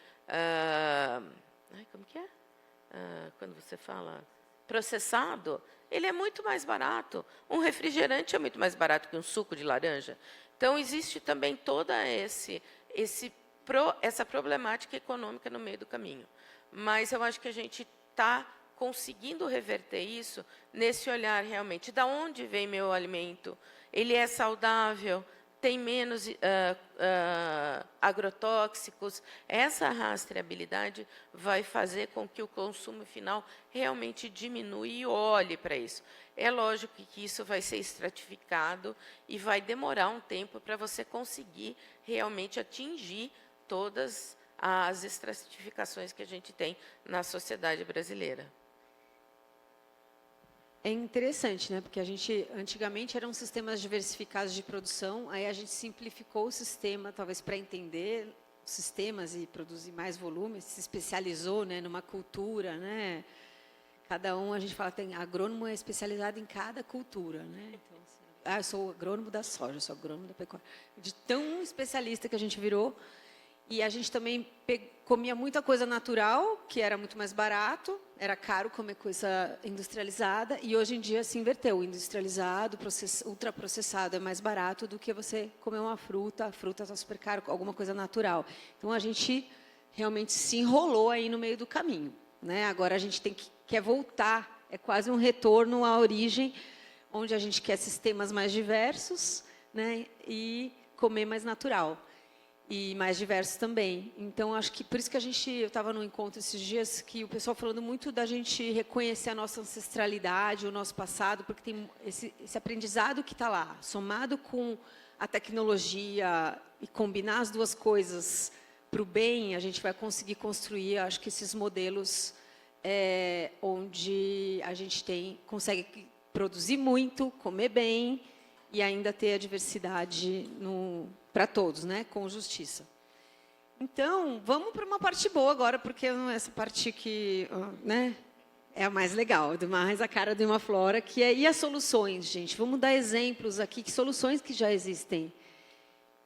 como que é? Quando você fala processado, ele é muito mais barato. Um refrigerante é muito mais barato que um suco de laranja. Então, existe também toda essa problemática econômica no meio do caminho. Mas eu acho que a gente está conseguindo reverter isso nesse olhar realmente. De onde vem meu alimento? Ele é saudável? Tem menos agrotóxicos? Essa rastreabilidade vai fazer com que o consumo final realmente diminua e olhe para isso. É lógico que isso vai ser estratificado e vai demorar um tempo para você conseguir realmente atingir todas as estratificações que a gente tem na sociedade brasileira. É interessante, né? Porque antigamente eram sistemas diversificados de produção, aí a gente simplificou o sistema, talvez para entender os sistemas e produzir mais volume, se especializou, né, numa cultura, né? Cada a gente fala, tem agrônomo é especializado em cada cultura, né? Então, assim, eu sou agrônomo da soja, eu sou agrônomo da pecuária. De tão especialista que a gente virou. E a gente também comia muita coisa natural, que era muito mais barato, era caro comer coisa industrializada, e hoje em dia se inverteu. O industrializado, ultraprocessado é mais barato do que você comer uma fruta, a fruta está super caro, alguma coisa natural. Então, a gente realmente se enrolou aí no meio do caminho, né? Agora, a gente quer voltar, é quase um retorno à origem, onde a gente quer sistemas mais diversos, né? E comer mais natural. e mais diversos também. Então, acho que por isso que eu estava num encontro esses dias, que o pessoal falando muito da gente reconhecer a nossa ancestralidade, o nosso passado, porque tem esse aprendizado que está lá, somado com a tecnologia e combinar as duas coisas para o bem, a gente vai conseguir construir, acho que esses modelos onde a gente consegue produzir muito, comer bem e ainda ter a diversidade para todos, né, com justiça. Então, vamos para uma parte boa agora, porque essa parte que, né, é a mais legal, mais a cara de uma flora, que é e as soluções, gente. Vamos dar exemplos aqui, que soluções que já existem.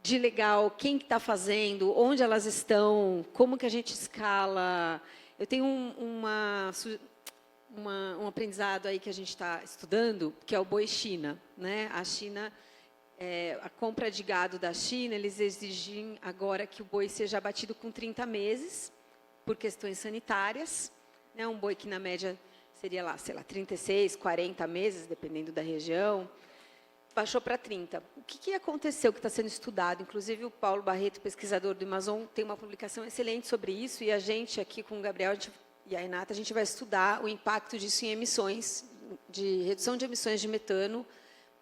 De legal, quem que está fazendo, onde elas estão, como que a gente escala. Eu tenho um aprendizado aí que a gente está estudando, que é o boi China, né? A China, a compra de gado da China, eles exigem agora que o boi seja abatido com 30 meses, por questões sanitárias, né? Um boi que na média seria lá, sei lá, 36, 40 meses, dependendo da região, baixou para 30. O que aconteceu que está sendo estudado? Inclusive, o Paulo Barreto, pesquisador do Amazon, tem uma publicação excelente sobre isso, e a gente aqui com o Gabriel e a Renata, a gente vai estudar o impacto disso em emissões, de redução de emissões de metano,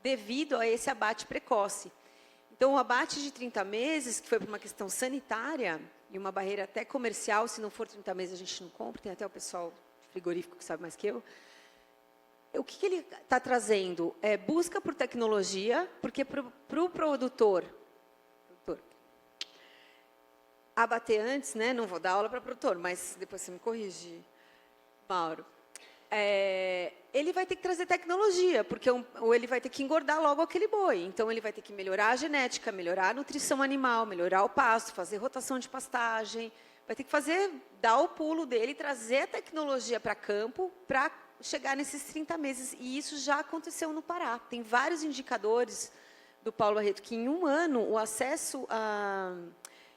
devido a esse abate precoce. Então, o abate de 30 meses, que foi por uma questão sanitária, e uma barreira até comercial, se não for 30 meses a gente não compra, tem até o pessoal frigorífico que sabe mais que eu. O que ele está trazendo? Busca por tecnologia, porque para o produtor abater antes, né? Não vou dar aula para produtor, mas depois você me corrige, Mauro. Ele vai ter que trazer tecnologia, porque ou ele vai ter que engordar logo aquele boi. Então, ele vai ter que melhorar a genética, melhorar a nutrição animal, melhorar o pasto, fazer rotação de pastagem. Vai ter que dar o pulo dele, trazer a tecnologia para campo, para chegar nesses 30 meses. E isso já aconteceu no Pará. Tem vários indicadores do Paulo Barreto que, em um ano, o acesso a...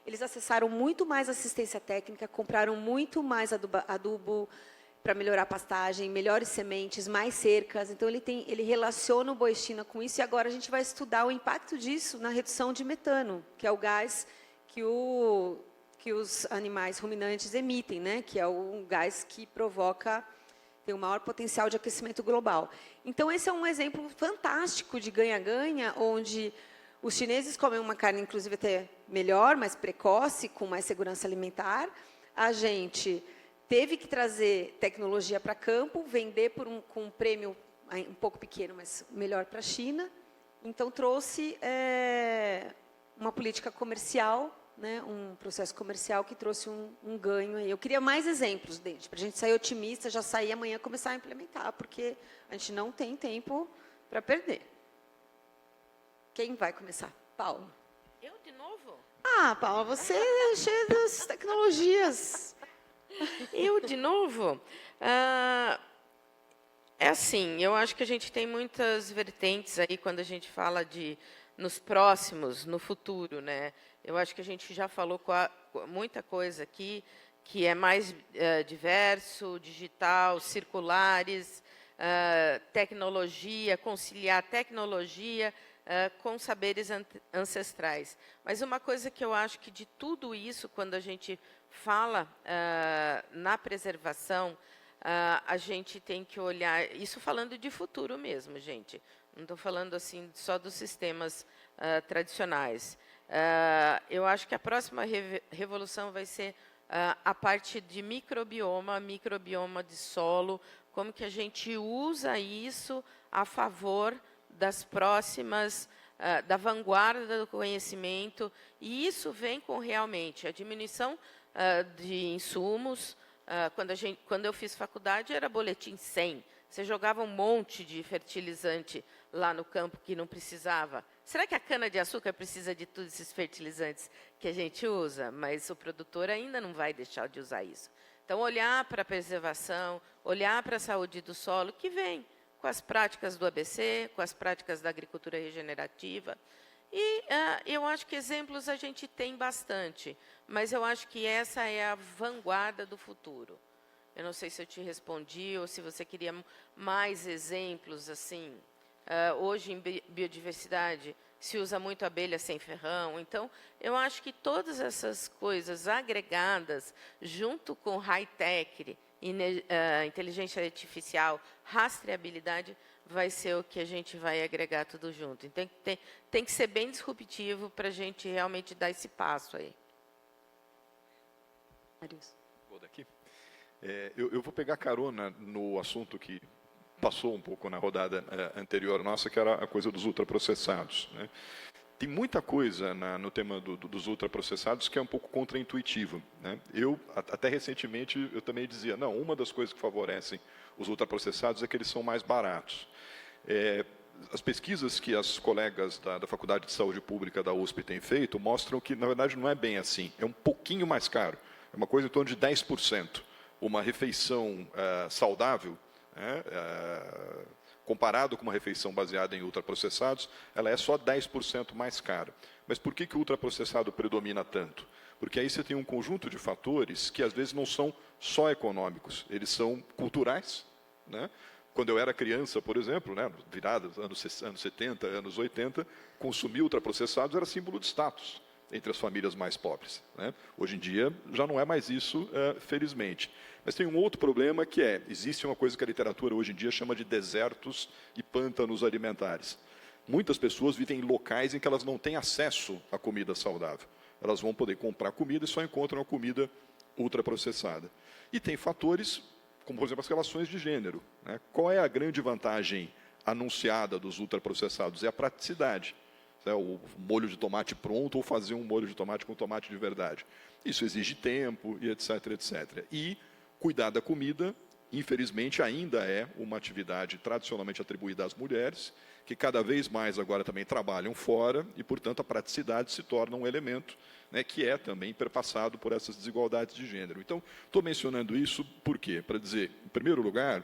Eles acessaram muito mais assistência técnica, compraram muito mais adubo para melhorar a pastagem, melhores sementes, mais cercas. Então, ele relaciona o boi China com isso. E agora a gente vai estudar o impacto disso na redução de metano, que é o gás que os animais ruminantes emitem, né? Que é um gás que tem o maior potencial de aquecimento global. Então, esse é um exemplo fantástico de ganha-ganha, onde os chineses comem uma carne, inclusive, até melhor, mais precoce, com mais segurança alimentar. A gente teve que trazer tecnologia para campo, vender com um prêmio um pouco pequeno, mas melhor para a China. Então, trouxe uma política comercial, né, um processo comercial que trouxe um ganho. Eu queria mais exemplos, para a gente sair otimista, já sair amanhã e começar a implementar, porque a gente não tem tempo para perder. Quem vai começar? Paulo. Eu, de novo? Paula, você é cheia das tecnologias. Eu, de novo? É assim, eu acho que a gente tem muitas vertentes aí quando a gente fala nos próximos, no futuro, né? Eu acho que a gente já falou muita coisa aqui, que é mais diverso, digital, circulares, tecnologia, conciliar tecnologia com saberes ancestrais. Mas uma coisa que eu acho que de tudo isso, quando a gente fala na preservação, a gente tem que olhar, isso falando de futuro mesmo, gente. Não estou falando assim só dos sistemas tradicionais. Eu acho que a próxima revolução vai ser a parte de microbioma de solo, como que a gente usa isso a favor das próximas, da vanguarda do conhecimento, e isso vem com realmente a diminuição de insumos. Quando eu fiz faculdade, era boletim 100. Você jogava um monte de fertilizante lá no campo que não precisava. Será que a cana-de-açúcar precisa de todos esses fertilizantes que a gente usa? Mas o produtor ainda não vai deixar de usar isso. Então, olhar para a preservação, olhar para a saúde do solo, que vem com as práticas do ABC, com as práticas da agricultura regenerativa. E eu acho que exemplos a gente tem bastante, mas eu acho que essa é a vanguarda do futuro. Eu não sei se eu te respondi ou se você queria mais exemplos assim. Hoje, em biodiversidade, se usa muito abelha sem ferrão. Então, eu acho que todas essas coisas agregadas, junto com high-tech, inteligência artificial, rastreabilidade, vai ser o que a gente vai agregar tudo junto. Então, tem que ser bem disruptivo para a gente realmente dar esse passo aí. Vou daqui. Eu vou pegar carona no assunto que passou um pouco na rodada anterior nossa, que era a coisa dos ultraprocessados, né? Tem muita coisa no tema dos ultraprocessados que é um pouco contraintuitivo, né? Até recentemente, eu também dizia, não, uma das coisas que favorecem os ultraprocessados é que eles são mais baratos. As pesquisas que as colegas da Faculdade de Saúde Pública da USP têm feito mostram que, na verdade, não é bem assim. É um pouquinho mais caro. É uma coisa em torno de 10%. Uma refeição saudável, comparado com uma refeição baseada em ultraprocessados, ela é só 10% mais cara. Mas por que o ultraprocessado predomina tanto? Porque aí você tem um conjunto de fatores que, às vezes, não são só econômicos. Eles são culturais, né? Quando eu era criança, por exemplo, né, virada dos anos 70, anos 80, consumir ultraprocessados era símbolo de status entre as famílias mais pobres, né? Hoje em dia, já não é mais isso, felizmente. Mas tem um outro problema que existe uma coisa que a literatura hoje em dia chama de desertos e pântanos alimentares. Muitas pessoas vivem em locais em que elas não têm acesso à comida saudável. Elas vão poder comprar comida e só encontram a comida ultraprocessada. E tem fatores, como, por exemplo, as relações de gênero, né? Qual é a grande vantagem anunciada dos ultraprocessados? É a praticidade. O molho de tomate pronto ou fazer um molho de tomate com tomate de verdade. Isso exige tempo e etc, etc. E cuidar da comida, infelizmente, ainda é uma atividade tradicionalmente atribuída às mulheres, que cada vez mais agora também trabalham fora e, portanto, a praticidade se torna um elemento, né, que é também perpassado por essas desigualdades de gênero. Então, estou mencionando isso por quê? Para dizer, em primeiro lugar,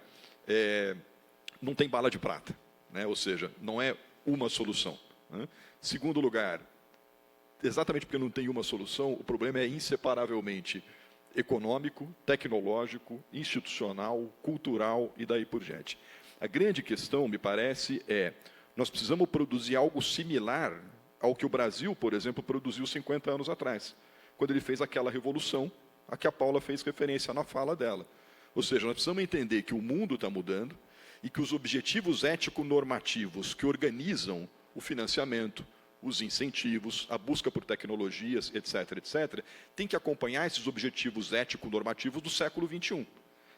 não tem bala de prata, né? Ou seja, não é uma solução, né? Segundo lugar, exatamente porque não tem uma solução, o problema é inseparavelmente econômico, tecnológico, institucional, cultural e daí por diante. A grande questão, me parece, nós precisamos produzir algo similar ao que o Brasil, por exemplo, produziu 50 anos atrás, quando ele fez aquela revolução a que a Paula fez referência na fala dela. Ou seja, nós precisamos entender que o mundo está mudando e que os objetivos ético-normativos que organizam o financiamento, os incentivos, a busca por tecnologias, etc., etc., tem que acompanhar esses objetivos ético-normativos do século XXI,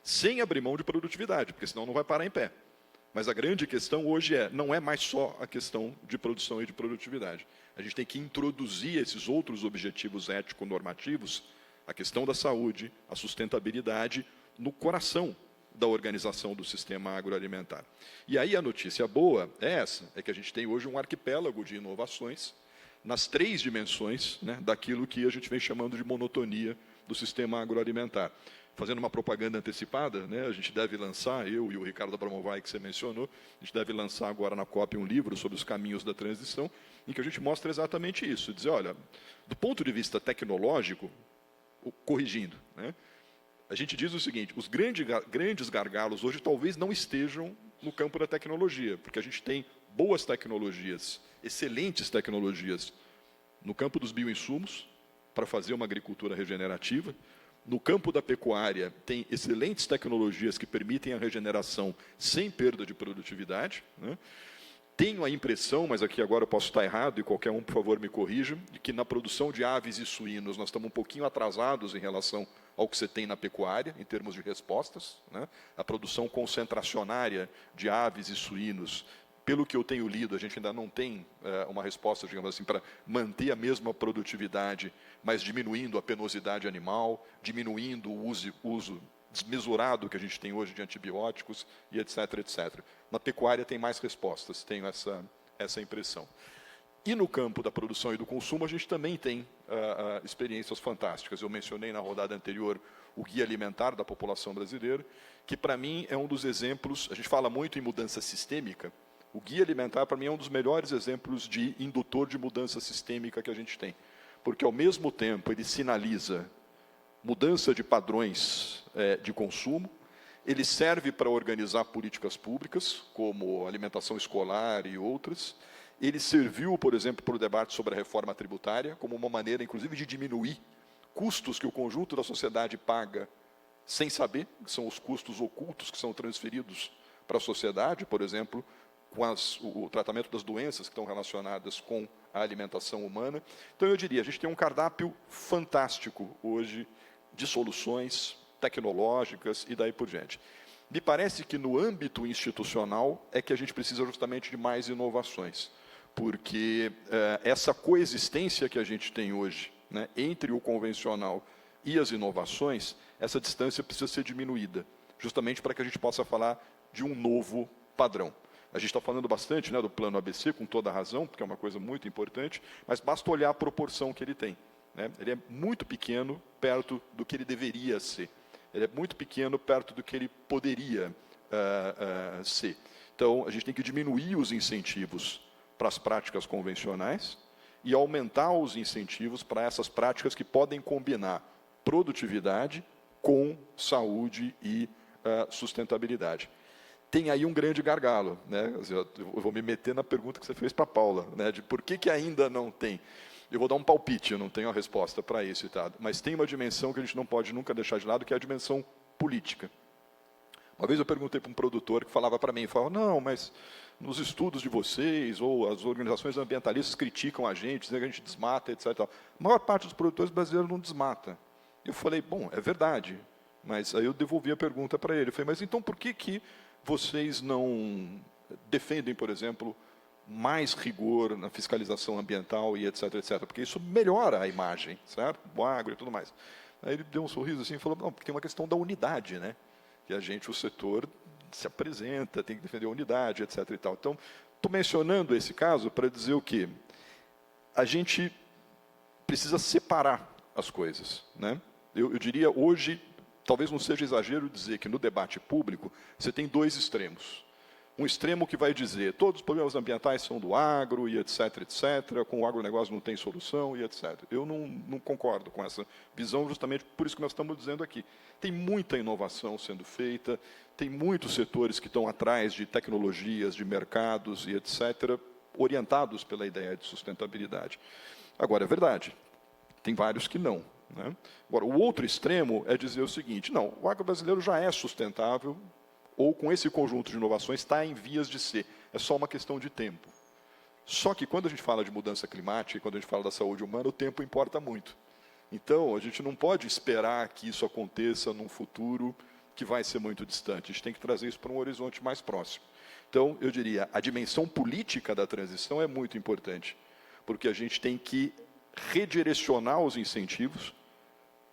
sem abrir mão de produtividade, porque senão não vai parar em pé. Mas a grande questão hoje não é mais só a questão de produção e de produtividade. A gente tem que introduzir esses outros objetivos ético-normativos, a questão da saúde, a sustentabilidade, no coração da organização do sistema agroalimentar. E aí a notícia boa é que a gente tem hoje um arquipélago de inovações nas 3 dimensões, né, daquilo que a gente vem chamando de monotonia do sistema agroalimentar. Fazendo uma propaganda antecipada, né, a gente deve lançar, eu e o Ricardo Abramovay, que você mencionou, a gente deve lançar agora na COP um livro sobre os caminhos da transição, em que a gente mostra exatamente isso, dizer, olha, do ponto de vista tecnológico, corrigindo, né, a gente diz o seguinte, os grandes gargalos hoje talvez não estejam no campo da tecnologia, porque a gente tem boas tecnologias, excelentes tecnologias no campo dos bioinsumos, para fazer uma agricultura regenerativa. No campo da pecuária, tem excelentes tecnologias que permitem a regeneração sem perda de produtividade, né? Tenho a impressão, mas aqui agora eu posso estar errado, e qualquer um, por favor, me corrija, de que na produção de aves e suínos nós estamos um pouquinho atrasados em relação ao que você tem na pecuária, em termos de respostas, né? A produção concentracionária de aves e suínos, pelo que eu tenho lido, a gente ainda não tem uma resposta, digamos assim, para manter a mesma produtividade, mas diminuindo a penosidade animal, diminuindo o uso desmesurado que a gente tem hoje de antibióticos, e etc., etc. Na pecuária tem mais respostas, tenho essa impressão. E no campo da produção e do consumo, a gente também tem experiências fantásticas. Eu mencionei na rodada anterior o Guia Alimentar da População Brasileira, que para mim é um dos exemplos, a gente fala muito em mudança sistêmica, o Guia Alimentar para mim é um dos melhores exemplos de indutor de mudança sistêmica que a gente tem, porque ao mesmo tempo ele sinaliza mudança de padrões de consumo, ele serve para organizar políticas públicas, como alimentação escolar e outras, Ele serviu, por exemplo, para o debate sobre a reforma tributária, como uma maneira, inclusive, de diminuir custos que o conjunto da sociedade paga sem saber, que são os custos ocultos que são transferidos para a sociedade, por exemplo, com o tratamento das doenças que estão relacionadas com a alimentação humana. Então, eu diria, a gente tem um cardápio fantástico hoje de soluções tecnológicas e daí por diante. Me parece que no âmbito institucional é que a gente precisa justamente de mais inovações, porque essa coexistência que a gente tem hoje, né, entre o convencional e as inovações, essa distância precisa ser diminuída, justamente para que a gente possa falar de um novo padrão. A gente está falando bastante, né, do plano ABC, com toda a razão, porque é uma coisa muito importante, mas basta olhar a proporção que ele tem, né? Ele é muito pequeno perto do que ele deveria ser. Ele é muito pequeno perto do que ele poderia ser. Então, a gente tem que diminuir os incentivos para as práticas convencionais e aumentar os incentivos para essas práticas que podem combinar produtividade com saúde e sustentabilidade. Tem aí um grande gargalo, né? Eu vou me meter na pergunta que você fez para a Paula, né, de por que ainda não tem. Eu vou dar um palpite, eu não tenho a resposta para isso, tá? Mas tem uma dimensão que a gente não pode nunca deixar de lado, que é a dimensão política. Uma vez eu perguntei para um produtor que falava para mim, falava, não, mas nos estudos de vocês, ou as organizações ambientalistas criticam a gente, dizem que a gente desmata, etc. A maior parte dos produtores brasileiros não desmata. Eu falei, bom, é verdade, mas aí eu devolvi a pergunta para ele. Eu falei, mas então por que vocês não defendem, por exemplo, mais rigor na fiscalização ambiental e etc, etc, porque isso melhora a imagem, certo? O agro e tudo mais. Aí ele deu um sorriso assim e falou, não, porque tem uma questão da unidade, né? Que a gente, o setor, se apresenta, tem que defender a unidade, etc e tal. Então, estou mencionando esse caso para dizer o quê? A gente precisa separar as coisas, né? Eu diria, hoje, talvez não seja exagero dizer que no debate público você tem dois extremos. Um extremo que vai dizer todos os problemas ambientais são do agro e etc, etc, com o agronegócio não tem solução e etc. Eu não concordo com essa visão, justamente por isso que nós estamos dizendo aqui. Tem muita inovação sendo feita, tem muitos setores que estão atrás de tecnologias, de mercados e etc, orientados pela ideia de sustentabilidade. Agora, é verdade, tem vários que não, né? Agora, o outro extremo é dizer o seguinte, não, o agro brasileiro já é sustentável, ou com esse conjunto de inovações está em vias de ser. É só uma questão de tempo. Só que quando a gente fala de mudança climática, quando a gente fala da saúde humana, o tempo importa muito. Então, a gente não pode esperar que isso aconteça num futuro que vai ser muito distante. A gente tem que trazer isso para um horizonte mais próximo. Então, eu diria, a dimensão política da transição é muito importante, porque a gente tem que redirecionar os incentivos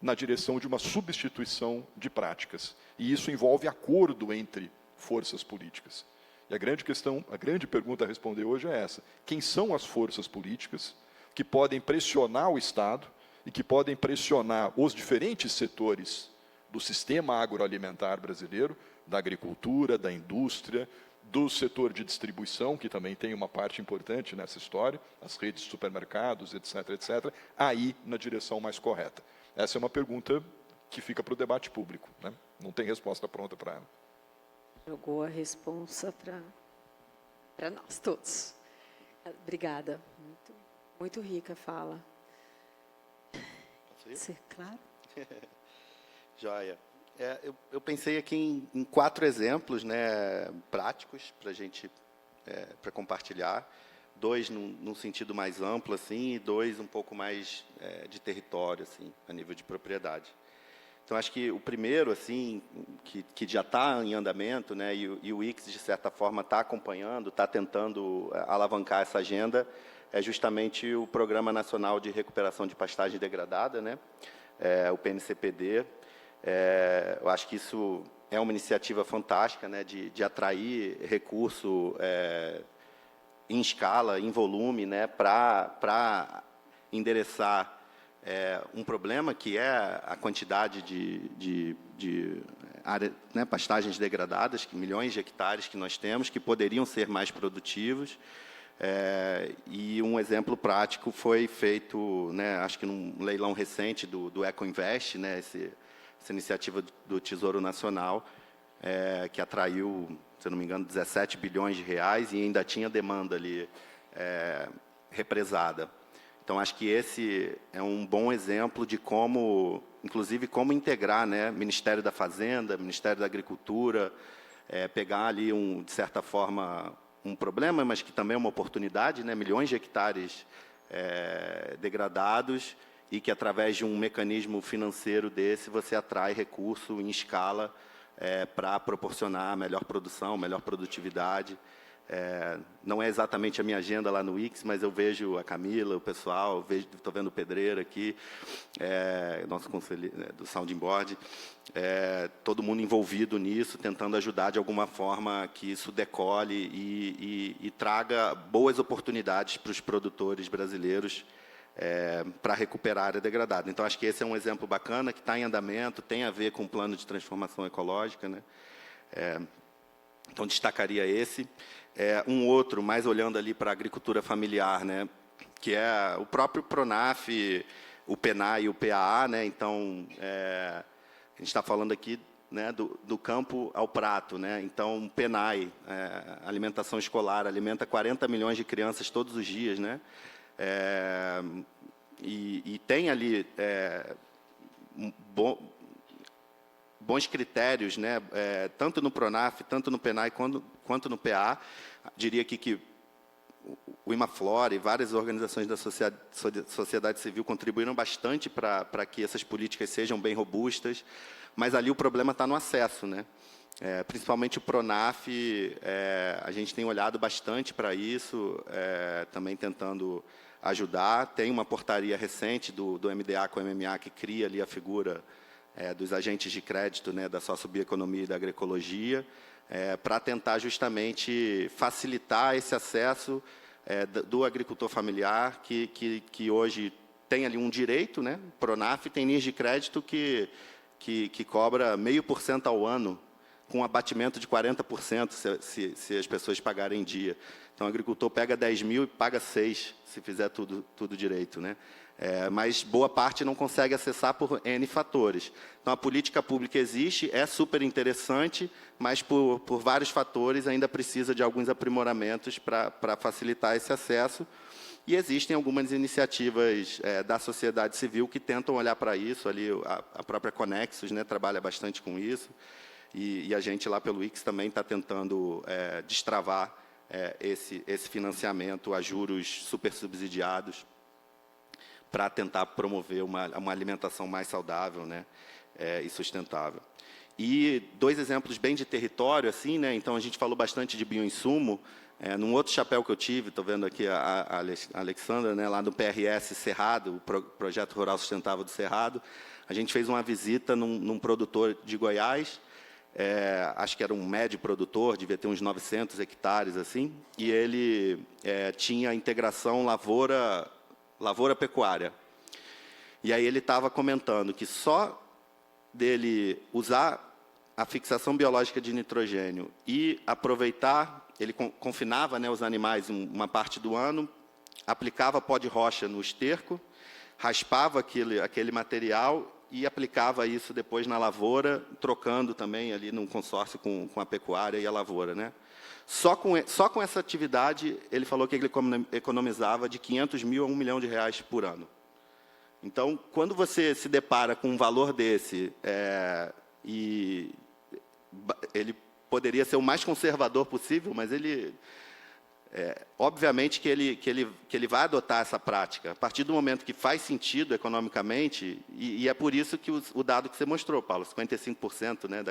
na direção de uma substituição de práticas. E isso envolve acordo entre forças políticas. E a grande questão, a grande pergunta a responder hoje é essa. Quem são as forças políticas que podem pressionar o Estado e que podem pressionar os diferentes setores do sistema agroalimentar brasileiro, da agricultura, da indústria, do setor de distribuição, que também tem uma parte importante nessa história, as redes de supermercados, etc., etc., aí na direção mais correta. Essa é uma pergunta que fica para o debate público, né? Não tem resposta pronta para ela. Jogou a responsa para nós todos. Obrigada. Muito rica a fala. Posso ir? Claro. Joia. Eu pensei aqui em 4 exemplos, né, práticos para a gente para compartilhar. 2 num sentido mais amplo, assim, e 2 um pouco mais de território, assim, a nível de propriedade. Então, acho que o primeiro, assim, que já está em andamento, né, e o ICS, de certa forma, está acompanhando, está tentando alavancar essa agenda, é justamente o Programa Nacional de Recuperação de Pastagem Degradada, né, o PNCPD. Eu acho que isso é uma iniciativa fantástica, né, de atrair recurso em escala, em volume, né, para endereçar um problema que é a quantidade de área, né, pastagens degradadas, que milhões de hectares que nós temos, que poderiam ser mais produtivos. E um exemplo prático foi feito, né, acho que num leilão recente do EcoInvest, né, essa iniciativa do Tesouro Nacional, que atraiu, se eu não me engano, 17 bilhões de reais, e ainda tinha demanda ali represada. Então, acho que esse é um bom exemplo de como, inclusive, como integrar, né, Ministério da Fazenda, Ministério da Agricultura, pegar ali, de certa forma, um problema, mas que também é uma oportunidade, né, milhões de hectares degradados, e que, através de um mecanismo financeiro desse, você atrai recurso em escala para proporcionar melhor produção, melhor produtividade. Não é exatamente a minha agenda lá no Wix, mas eu vejo a Camila, o pessoal, estou vendo o Pedreira aqui, nosso conselheiro do Sounding Board, todo mundo envolvido nisso, tentando ajudar de alguma forma que isso decole e traga boas oportunidades para os produtores brasileiros para recuperar a área degradada. Então, acho que esse é um exemplo bacana, que está em andamento, tem a ver com o plano de transformação ecológica, né? Então, destacaria esse. Um outro, mais olhando ali para a agricultura familiar, né, que é o próprio Pronaf, o PENAI e o PAA. Né? Então, a gente está falando aqui, né, do campo ao prato. Né? Então, o PENAI, alimentação escolar, alimenta 40 milhões de crianças todos os dias. Né? E tem ali bons critérios, né, tanto no Pronaf, tanto no PENAI, quanto no PA. Diria aqui que o Imaflora e várias organizações da sociedade civil contribuíram bastante para que essas políticas sejam bem robustas, mas ali o problema está no acesso. Né? Principalmente o Pronaf, a gente tem olhado bastante para isso, também tentando ajudar. Tem uma portaria recente do MDA com o MMA que cria ali a figura dos agentes de crédito, né, da sociobioeconomia e da agroecologia, para tentar justamente facilitar esse acesso do agricultor familiar, que hoje tem ali um direito. Né? O Pronaf tem linhas de crédito que cobra 0,5% ao ano, com abatimento de 40% se as pessoas pagarem em dia. Então, o agricultor pega 10 mil e paga 6, se fizer tudo direito. Né? Mas boa parte não consegue acessar por N fatores. Então, a política pública existe, é super interessante, mas por vários fatores ainda precisa de alguns aprimoramentos para facilitar esse acesso. E existem algumas iniciativas da sociedade civil que tentam olhar para isso. Ali, a própria Conexus, né, trabalha bastante com isso. E a gente lá pelo Wix também está tentando destravar esse financiamento a juros super subsidiados, para tentar promover uma alimentação mais saudável, né, e sustentável. E 2 exemplos bem de território, assim, né? Então, a gente falou bastante de bioinsumo. Num outro chapéu que eu tive, estou vendo aqui a Alexandra, né, lá no PRS Cerrado, o Projeto Rural Sustentável do Cerrado, a gente fez uma visita num produtor de Goiás, acho que era um médio produtor, devia ter uns 900 hectares, assim, e ele tinha integração lavoura-pecuária. E aí ele estava comentando que só dele usar a fixação biológica de nitrogênio e aproveitar, ele confinava, né, os animais uma parte do ano, aplicava pó de rocha no esterco, raspava aquele material e aplicava isso depois na lavoura, trocando também ali num consórcio com a pecuária e a lavoura. Né? Só com essa atividade, ele falou que ele economizava de 500 mil a R$1 milhão por ano. Então, quando você se depara com um valor desse, e ele poderia ser o mais conservador possível, mas ele, obviamente que ele vai adotar essa prática a partir do momento que faz sentido economicamente, e é por isso que o dado que você mostrou, Paulo, 55%, né,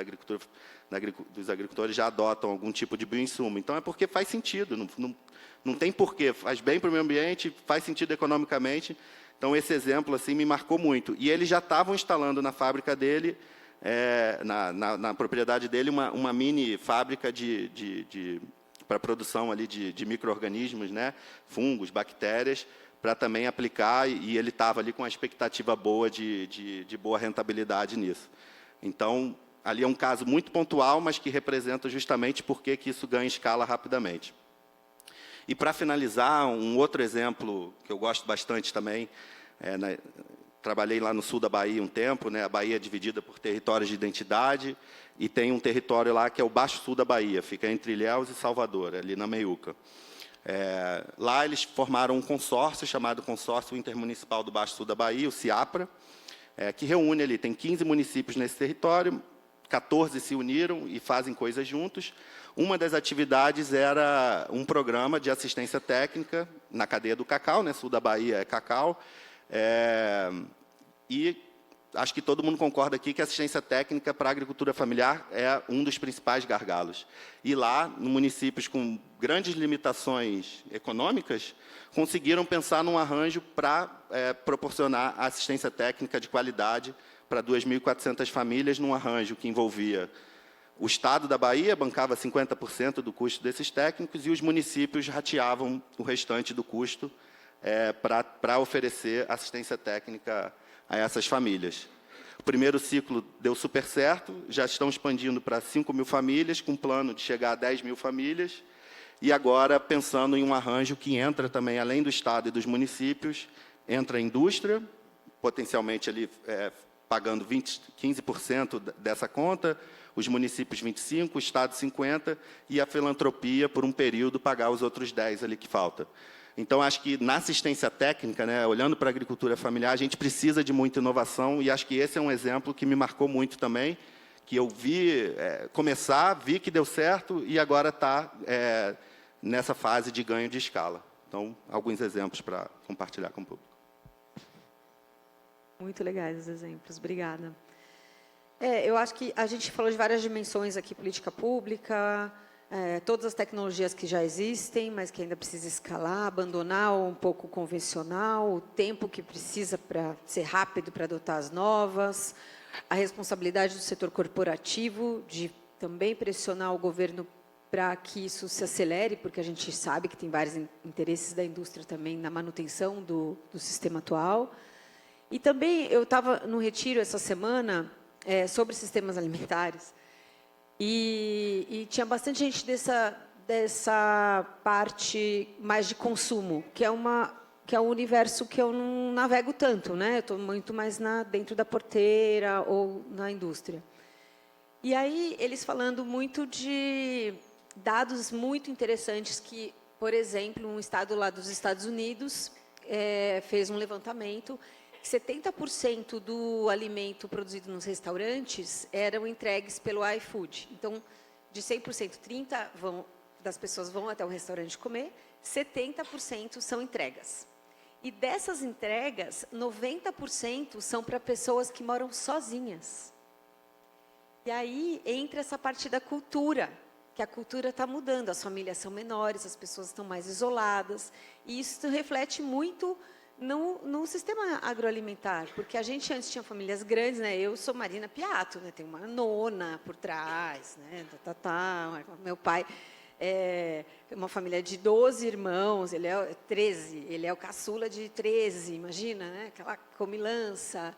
dos agricultores já adotam algum tipo de bioinsumo. Então, é porque faz sentido, não tem porquê, faz bem para o meio ambiente, faz sentido economicamente. Então, esse exemplo assim, me marcou muito. E eles já estavam instalando na fábrica dele, na propriedade dele, uma mini fábrica para a produção ali de micro-organismos, né, fungos, bactérias, para também aplicar, e ele estava ali com uma expectativa boa de boa rentabilidade nisso. Então, ali é um caso muito pontual, mas que representa justamente por que isso ganha escala rapidamente. E, para finalizar, um outro exemplo que eu gosto bastante também, trabalhei lá no sul da Bahia um tempo, né? A Bahia é dividida por territórios de identidade, e tem um território lá que é o Baixo Sul da Bahia, fica entre Ilhéus e Salvador, ali na meiuca. Lá eles formaram um consórcio chamado Consórcio Intermunicipal do Baixo Sul da Bahia, o CIAPRA, que reúne ali, tem 15 municípios nesse território, 14 se uniram e fazem coisas juntos. Uma das atividades era um programa de assistência técnica na cadeia do cacau, né? Sul da Bahia é cacau, e acho que todo mundo concorda aqui que a assistência técnica para a agricultura familiar é um dos principais gargalos. E lá, em municípios com grandes limitações econômicas, conseguiram pensar num arranjo para proporcionar assistência técnica de qualidade para 2.400 famílias, num arranjo que envolvia o Estado da Bahia, bancava 50% do custo desses técnicos, e os municípios rateavam o restante do custo para oferecer assistência técnica a essas famílias. O primeiro ciclo deu super certo, já estão expandindo para 5.000 famílias, com plano de chegar a 10.000 famílias, e agora pensando em um arranjo que entra também, além do Estado e dos municípios, entra a indústria, potencialmente ali pagando 15% dessa conta, os municípios 25%, o Estado 50%, e a filantropia, por um período, pagar os outros 10% ali que falta. Então, acho que na assistência técnica, né, olhando para a agricultura familiar, a gente precisa de muita inovação, e acho que esse é um exemplo que me marcou muito também, que eu vi começar, vi que deu certo, e agora está nessa fase de ganho de escala. Então, alguns exemplos para compartilhar com o público. Muito legais os exemplos, obrigada. Eu acho que a gente falou de várias dimensões aqui, política pública, todas as tecnologias que já existem, mas que ainda precisa escalar, abandonar um pouco o convencional, o tempo que precisa para ser rápido para adotar as novas, a responsabilidade do setor corporativo de também pressionar o governo para que isso se acelere, porque a gente sabe que tem vários interesses da indústria também na manutenção do sistema atual. E também eu estava no retiro essa semana sobre sistemas alimentares, e tinha bastante gente dessa parte mais de consumo, que é um universo que eu não navego tanto, né? Eu estou muito mais dentro da porteira ou na indústria. E aí eles falando muito de dados muito interessantes que, por exemplo, um estado lá dos Estados Unidos fez um levantamento que 70% do alimento produzido nos restaurantes eram entregues pelo iFood. Então, de 100%, 30% das pessoas vão até o restaurante comer, 70% são entregas. E dessas entregas, 90% são para pessoas que moram sozinhas. E aí entra essa parte da cultura, que a cultura está mudando, as famílias são menores, as pessoas estão mais isoladas, e isso reflete muito no sistema agroalimentar, porque a gente antes tinha famílias grandes, né? Eu sou Marina Piatto, né? Tem uma nona por trás, né? Meu pai é uma família de 12 irmãos, ele é 13, ele é o caçula de 13, imagina, né? Aquela comilança.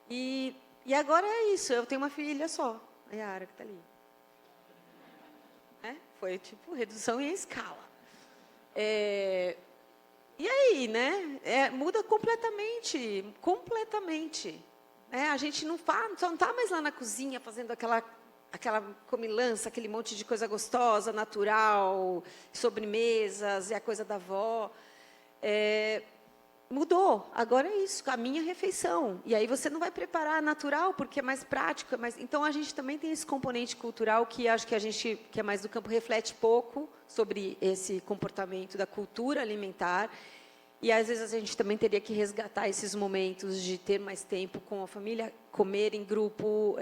E agora é isso, eu tenho uma filha só, a Yara, que está ali. Foi tipo redução em escala. E aí, né? Muda completamente. A gente só não está mais lá na cozinha fazendo aquela comilança, aquele monte de coisa gostosa, natural, sobremesas, é a coisa da avó. Mudou. Agora é isso, a minha refeição. E aí você não vai preparar natural, porque é mais prático. Então, a gente também tem esse componente cultural que acho que a gente, que é mais do campo, reflete pouco sobre esse comportamento da cultura alimentar. E, às vezes, a gente também teria que resgatar esses momentos de ter mais tempo com a família, comer em grupo,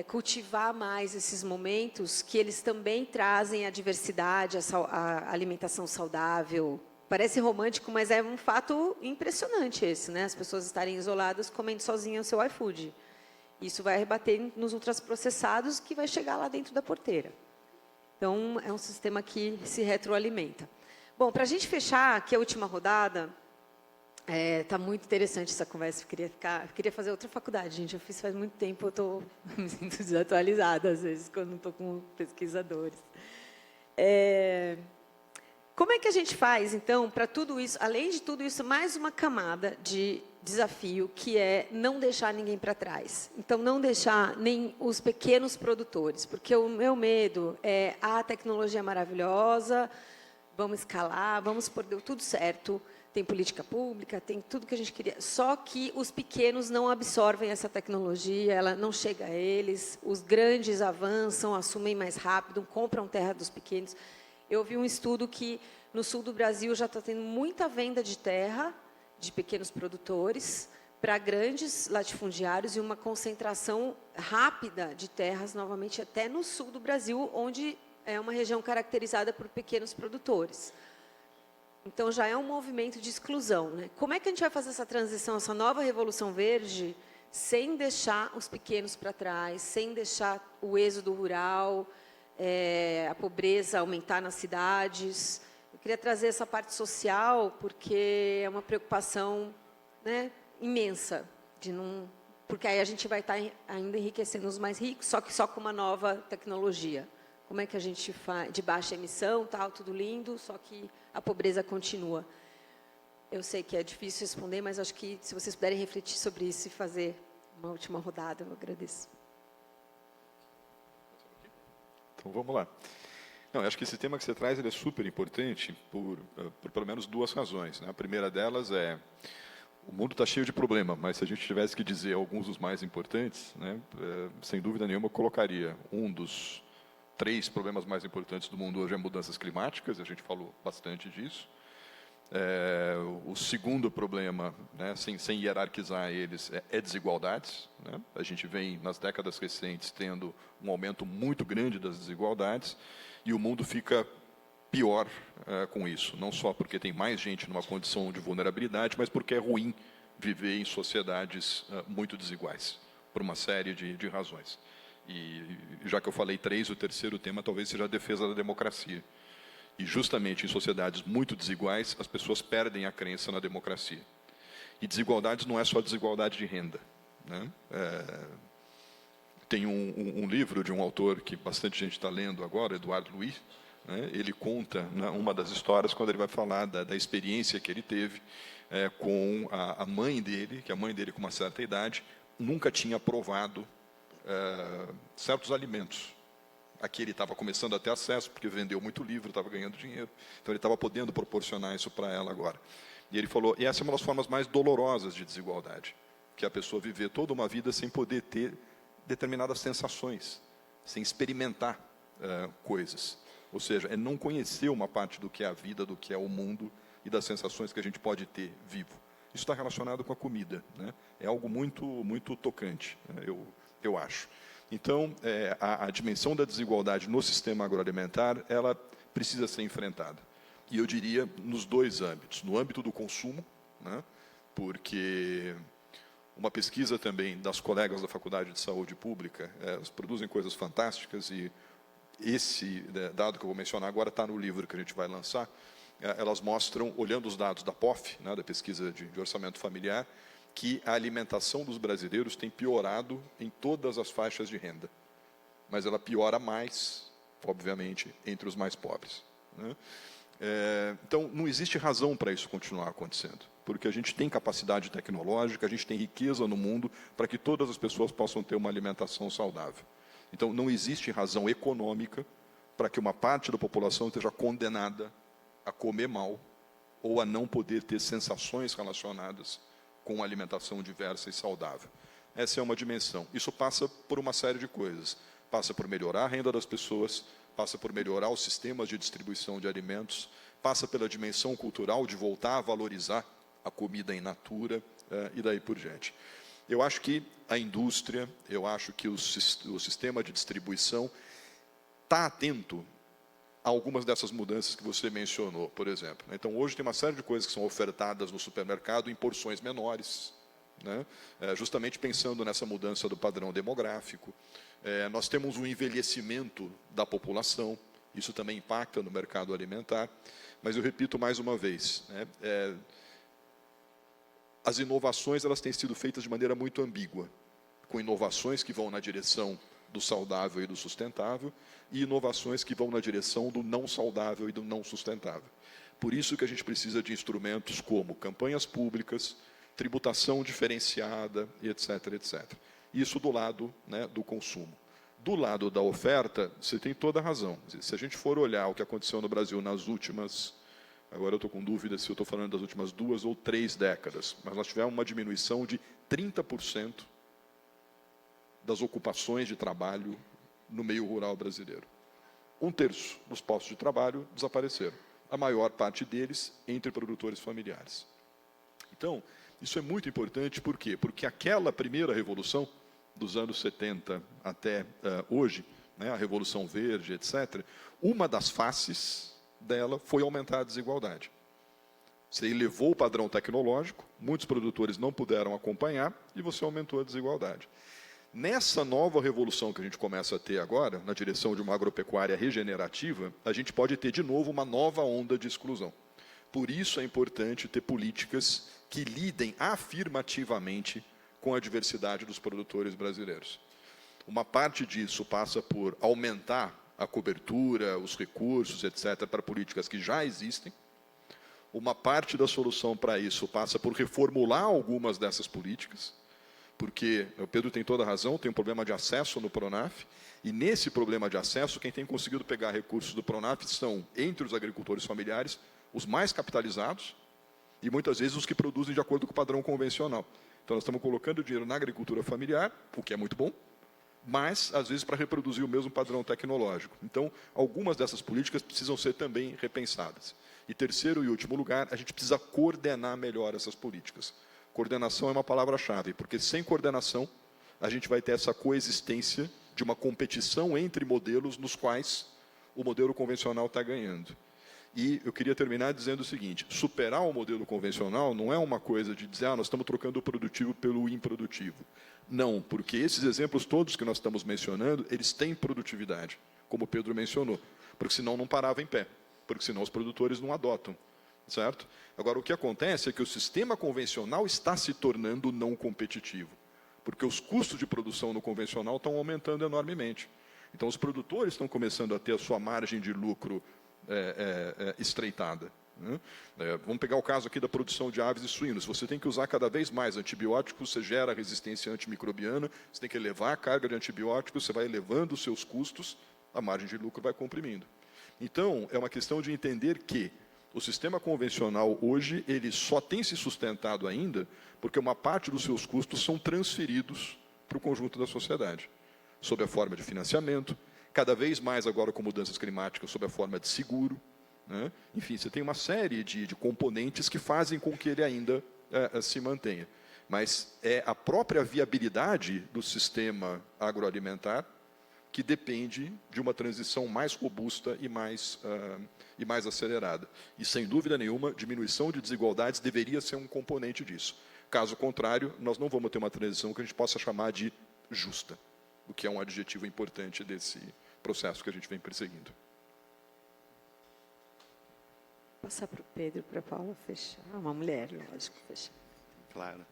cultivar mais esses momentos, que eles também trazem a diversidade, a alimentação saudável. Parece romântico, mas é um fato impressionante esse, né? As pessoas estarem isoladas, comendo sozinhas o seu iFood. Isso vai rebater nos ultraprocessados, que vai chegar lá dentro da porteira. Então, é um sistema que se retroalimenta. Bom, para a gente fechar aqui a última rodada, está muito interessante essa conversa. Eu queria fazer outra faculdade, gente. Eu fiz faz muito tempo, eu estou me sinto desatualizada, às vezes, quando estou com pesquisadores. Como é que a gente faz, então, para tudo isso, além de tudo isso, mais uma camada de desafio, que é não deixar ninguém para trás. Então, não deixar nem os pequenos produtores, porque o meu medo é a tecnologia maravilhosa, vamos escalar, vamos pôr, deu tudo certo, tem política pública, tem tudo que a gente queria. Só que os pequenos não absorvem essa tecnologia, ela não chega a eles, os grandes avançam, assumem mais rápido, compram terra dos pequenos. Eu vi um estudo que no sul do Brasil já está tendo muita venda de terra de pequenos produtores para grandes latifundiários e uma concentração rápida de terras, novamente, até no sul do Brasil, onde é uma região caracterizada por pequenos produtores. Então, já é um movimento de exclusão, né? Como é que a gente vai fazer essa transição, essa nova revolução verde, sem deixar os pequenos para trás, sem deixar o êxodo rural, a pobreza aumentar nas cidades? Eu queria trazer essa parte social, porque é uma preocupação, né, imensa, porque aí a gente vai estar ainda enriquecendo os mais ricos, só que só com uma nova tecnologia. Como é que a gente faz? De baixa emissão, tal, tudo lindo, só que a pobreza continua. Eu sei que é difícil responder, mas acho que se vocês puderem refletir sobre isso e fazer uma última rodada, eu agradeço. Então, vamos lá. Não, eu acho que esse tema que você traz ele é super importante por pelo menos duas razões, né? A primeira delas é o mundo está cheio de problema, mas se a gente tivesse que dizer alguns dos mais importantes, né, sem dúvida nenhuma, eu colocaria um dos 3 problemas mais importantes do mundo hoje é mudanças climáticas, a gente falou bastante disso. O segundo problema, né, sem hierarquizar eles, é desigualdades, né? A gente vem, nas décadas recentes, tendo um aumento muito grande das desigualdades, e o mundo fica pior com isso, não só porque tem mais gente numa condição de vulnerabilidade, mas porque é ruim viver em sociedades muito desiguais, por uma série de razões. E já que eu falei 3, o terceiro tema talvez seja a defesa da democracia. E justamente em sociedades muito desiguais, as pessoas perdem a crença na democracia. E desigualdades não é só desigualdade de renda, né? Tem um livro de um autor que bastante gente está lendo agora, Eduardo Louis, né? Ele conta, né, uma das histórias quando ele vai falar da experiência que ele teve com a mãe dele, que a mãe dele com uma certa idade nunca tinha provado certos alimentos. Aqui ele estava começando a ter acesso, porque vendeu muito livro, estava ganhando dinheiro, então ele estava podendo proporcionar isso para ela agora. E ele falou, e essa é uma das formas mais dolorosas de desigualdade, que é a pessoa viver toda uma vida sem poder ter determinadas sensações, sem experimentar coisas. Ou seja, é não conhecer uma parte do que é a vida, do que é o mundo e das sensações que a gente pode ter vivo. Isso está relacionado com a comida, né? É algo muito, muito tocante, né? Eu acho. Então, a dimensão da desigualdade no sistema agroalimentar, ela precisa ser enfrentada. E eu diria nos 2 âmbitos. No âmbito do consumo, né? Porque uma pesquisa também das colegas da Faculdade de Saúde Pública, elas produzem coisas fantásticas e esse dado que eu vou mencionar agora está no livro que a gente vai lançar. Elas mostram, olhando os dados da POF, né, da pesquisa de orçamento familiar, que a alimentação dos brasileiros tem piorado em todas as faixas de renda. Mas ela piora mais, obviamente, entre os mais pobres, né? Então, não existe razão para isso continuar acontecendo, porque a gente tem capacidade tecnológica, a gente tem riqueza no mundo para que todas as pessoas possam ter uma alimentação saudável. Então, não existe razão econômica para que uma parte da população esteja condenada a comer mal ou a não poder ter sensações relacionadas com alimentação diversa e saudável. Essa é uma dimensão. Isso passa por uma série de coisas. Passa por melhorar a renda das pessoas, passa por melhorar os sistemas de distribuição de alimentos, passa pela dimensão cultural de voltar a valorizar a comida in natura e daí por diante. Eu acho que a indústria, eu acho que o sistema de distribuição está atento a algumas dessas mudanças que você mencionou, por exemplo. Então, hoje tem uma série de coisas que são ofertadas no supermercado em porções menores, né? Justamente pensando nessa mudança do padrão demográfico. Nós temos um envelhecimento da população, isso também impacta no mercado alimentar, mas eu repito mais uma vez, né? As inovações elas têm sido feitas de maneira muito ambígua, com inovações que vão na direção do saudável e do sustentável, e inovações que vão na direção do não saudável e do não sustentável. Por isso que a gente precisa de instrumentos como campanhas públicas, tributação diferenciada, e etc., etc. Isso do lado, né, do consumo. Do lado da oferta, você tem toda a razão. Se a gente for olhar o que aconteceu no Brasil nas últimas, agora eu estou com dúvida se eu estou falando das últimas 2 ou 3 décadas, mas nós tivemos uma diminuição de 30% das ocupações de trabalho no meio rural brasileiro. 1/3 dos postos de trabalho desapareceram. A maior parte deles entre produtores familiares. Então, isso é muito importante, por quê? Porque aquela primeira revolução, dos anos 70 até hoje, né, a Revolução Verde, etc., uma das faces dela foi aumentar a desigualdade. Você elevou o padrão tecnológico, muitos produtores não puderam acompanhar, e você aumentou a desigualdade. Nessa nova revolução que a gente começa a ter agora, na direção de uma agropecuária regenerativa, a gente pode ter de novo uma nova onda de exclusão. Por isso é importante ter políticas que lidem afirmativamente com a diversidade dos produtores brasileiros. Uma parte disso passa por aumentar a cobertura, os recursos, etc., para políticas que já existem. Uma parte da solução para isso passa por reformular algumas dessas políticas, porque o Pedro tem toda a razão, tem um problema de acesso no Pronaf, e nesse problema de acesso, quem tem conseguido pegar recursos do Pronaf são, entre os agricultores familiares, os mais capitalizados e muitas vezes os que produzem de acordo com o padrão convencional. Então, nós estamos colocando dinheiro na agricultura familiar, o que é muito bom, mas, às vezes, para reproduzir o mesmo padrão tecnológico. Então, algumas dessas políticas precisam ser também repensadas. E, terceiro e último lugar, a gente precisa coordenar melhor essas políticas. Coordenação é uma palavra-chave, porque sem coordenação, a gente vai ter essa coexistência de uma competição entre modelos nos quais o modelo convencional está ganhando. E eu queria terminar dizendo o seguinte, superar o modelo convencional não é uma coisa de dizer, nós estamos trocando o produtivo pelo improdutivo. Não, porque esses exemplos todos que nós estamos mencionando, eles têm produtividade, como o Pedro mencionou, porque senão não parava em pé, porque senão os produtores não adotam, certo? Agora, o que acontece é que o sistema convencional está se tornando não competitivo, porque os custos de produção no convencional estão aumentando enormemente. Então, os produtores estão começando a ter a sua margem de lucro estreitada. Né? Vamos pegar o caso aqui da produção de aves e suínos. Você tem que usar cada vez mais antibióticos, você gera resistência antimicrobiana, você tem que elevar a carga de antibióticos, você vai elevando os seus custos, a margem de lucro vai comprimindo. Então, é uma questão de entender que o sistema convencional hoje ele só tem se sustentado ainda porque uma parte dos seus custos são transferidos para o conjunto da sociedade, sob a forma de financiamento, cada vez mais agora com mudanças climáticas sob a forma de seguro. Né? Enfim, você tem uma série de componentes que fazem com que ele ainda se mantenha. Mas é a própria viabilidade do sistema agroalimentar que depende de uma transição mais robusta e mais acelerada. E, sem dúvida nenhuma, diminuição de desigualdades deveria ser um componente disso. Caso contrário, nós não vamos ter uma transição que a gente possa chamar de justa, o que é um adjetivo importante desse processo que a gente vem perseguindo. Passar para o Pedro, para a Paula fechar. Uma mulher, lógico, fechar. Claro.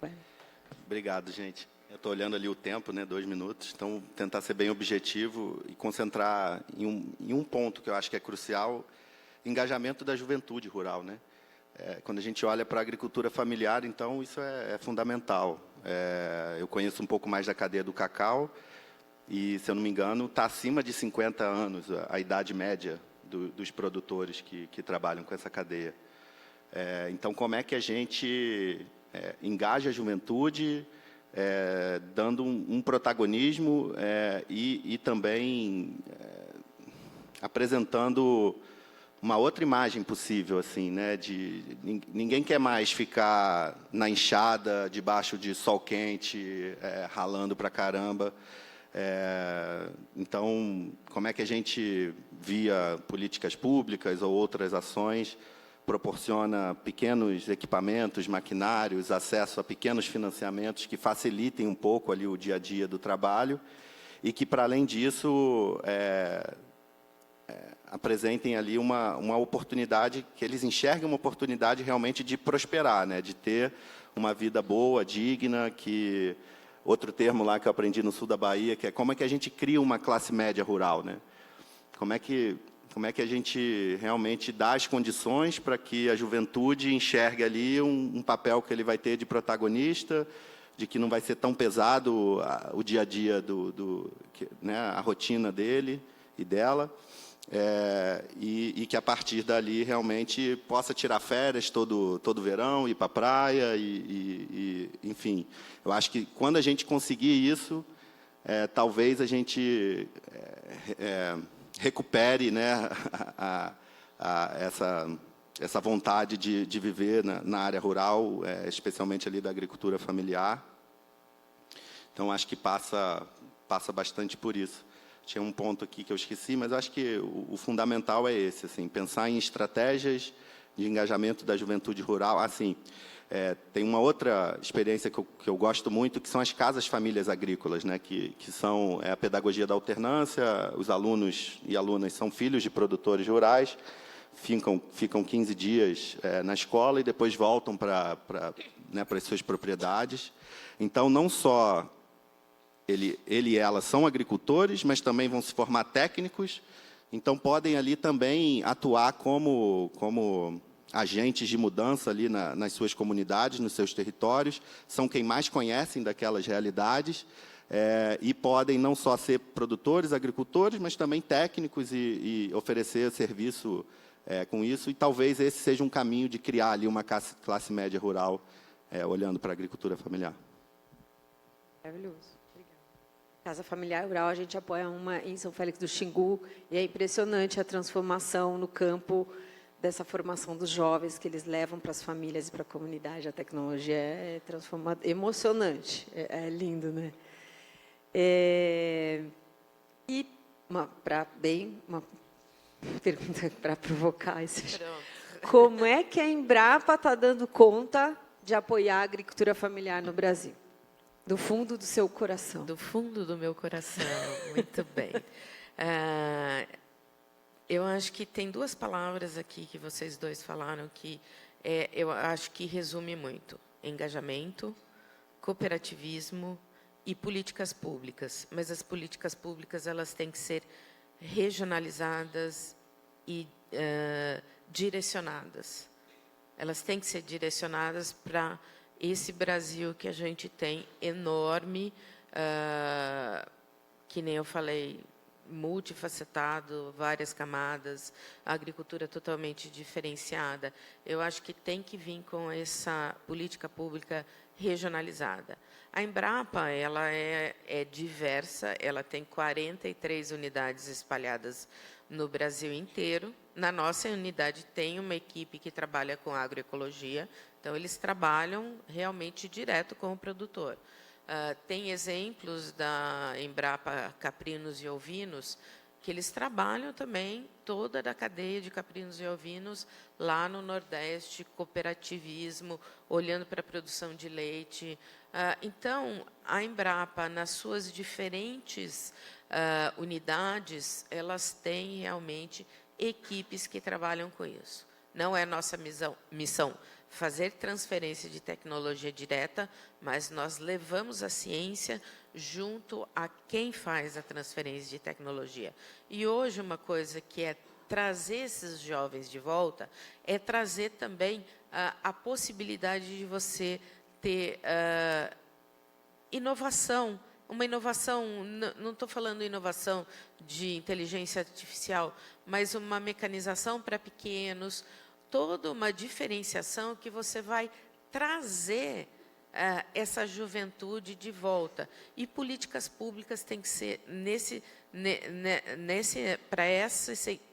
Obrigado, gente. Eu estou olhando ali o tempo, né, 2 minutos, então tentar ser bem objetivo e concentrar em um ponto que eu acho que é crucial, engajamento da juventude rural. Né? Quando a gente olha para a agricultura familiar, então, isso é fundamental. Eu conheço um pouco mais da cadeia do cacau, e, se eu não me engano, está acima de 50 anos a idade média dos produtores que trabalham com essa cadeia. Então, como é que a gente engaja a juventude, dando um protagonismo e também apresentando uma outra imagem possível, assim, né? Ninguém quer mais ficar na enxada, debaixo de sol quente, ralando pra caramba. Então, como é que a gente, via políticas públicas ou outras ações, proporciona pequenos equipamentos, maquinários, acesso a pequenos financiamentos que facilitem um pouco ali o dia a dia do trabalho e que, para além disso, apresentem ali uma oportunidade, que eles enxerguem uma oportunidade realmente de prosperar, né? De ter uma vida boa, digna, que... Outro termo lá que eu aprendi no sul da Bahia, que é como é que a gente cria uma classe média rural, né? Como é que a gente realmente dá as condições para que a juventude enxergue ali um papel que ele vai ter de protagonista, de que não vai ser tão pesado o dia a dia, né, a rotina dele e dela, e que, a partir dali, realmente possa tirar férias todo verão, ir para a praia, enfim. Eu acho que, quando a gente conseguir isso, talvez a gente recupere, né, essa vontade de viver na área rural, especialmente ali da agricultura familiar. Então, acho que passa bastante por isso. Tinha um ponto aqui que eu esqueci, mas acho que o fundamental é esse, assim, pensar em estratégias de engajamento da juventude rural. Assim, tem uma outra experiência que eu gosto muito, que são as casas famílias agrícolas, né, que são a pedagogia da alternância. Os alunos e alunas são filhos de produtores rurais, ficam 15 dias na escola e depois voltam para as suas propriedades. Então, não só ele e ela são agricultores, mas também vão se formar técnicos, então podem ali também atuar como agentes de mudança ali nas suas comunidades, nos seus territórios, são quem mais conhecem daquelas realidades, e podem não só ser produtores, agricultores, mas também técnicos e oferecer serviço com isso, e talvez esse seja um caminho de criar ali uma classe média rural, olhando para a agricultura familiar. Maravilhoso. Casa Familiar Rural, a gente apoia uma em São Félix do Xingu, e é impressionante a transformação no campo dessa formação dos jovens que eles levam para as famílias e para a comunidade. A tecnologia é emocionante, é lindo, né? E uma pergunta para provocar isso. Como é que a Embrapa está dando conta de apoiar a agricultura familiar no Brasil? Do fundo do seu coração. Do fundo do meu coração, muito bem. Eu acho que tem duas palavras aqui que vocês dois falaram que eu acho que resume muito: engajamento, cooperativismo e políticas públicas. Mas as políticas públicas, elas têm que ser regionalizadas e direcionadas. Elas têm que ser direcionadas para esse Brasil que a gente tem, enorme, que nem eu falei, multifacetado, várias camadas, a agricultura totalmente diferenciada. Eu acho que tem que vir com essa política pública regionalizada. A Embrapa, ela é diversa, ela tem 43 unidades espalhadas no Brasil inteiro. Na nossa unidade tem uma equipe que trabalha com agroecologia, então eles trabalham realmente direto com o produtor. Tem exemplos da Embrapa Caprinos e Ovinos, que eles trabalham também toda a cadeia de caprinos e ovinos lá no Nordeste, cooperativismo, olhando para a produção de leite. Então, a Embrapa, nas suas diferentes unidades, elas têm realmente equipes que trabalham com isso. Não é nossa missão fazer transferência de tecnologia direta, mas nós levamos a ciência junto a quem faz a transferência de tecnologia. E hoje, uma coisa que é trazer esses jovens de volta é trazer também a possibilidade de você ter inovação. Uma inovação, não estou falando inovação de inteligência artificial, mas uma mecanização para pequenos, toda uma diferenciação que você vai trazer essa juventude de volta. E políticas públicas têm que ser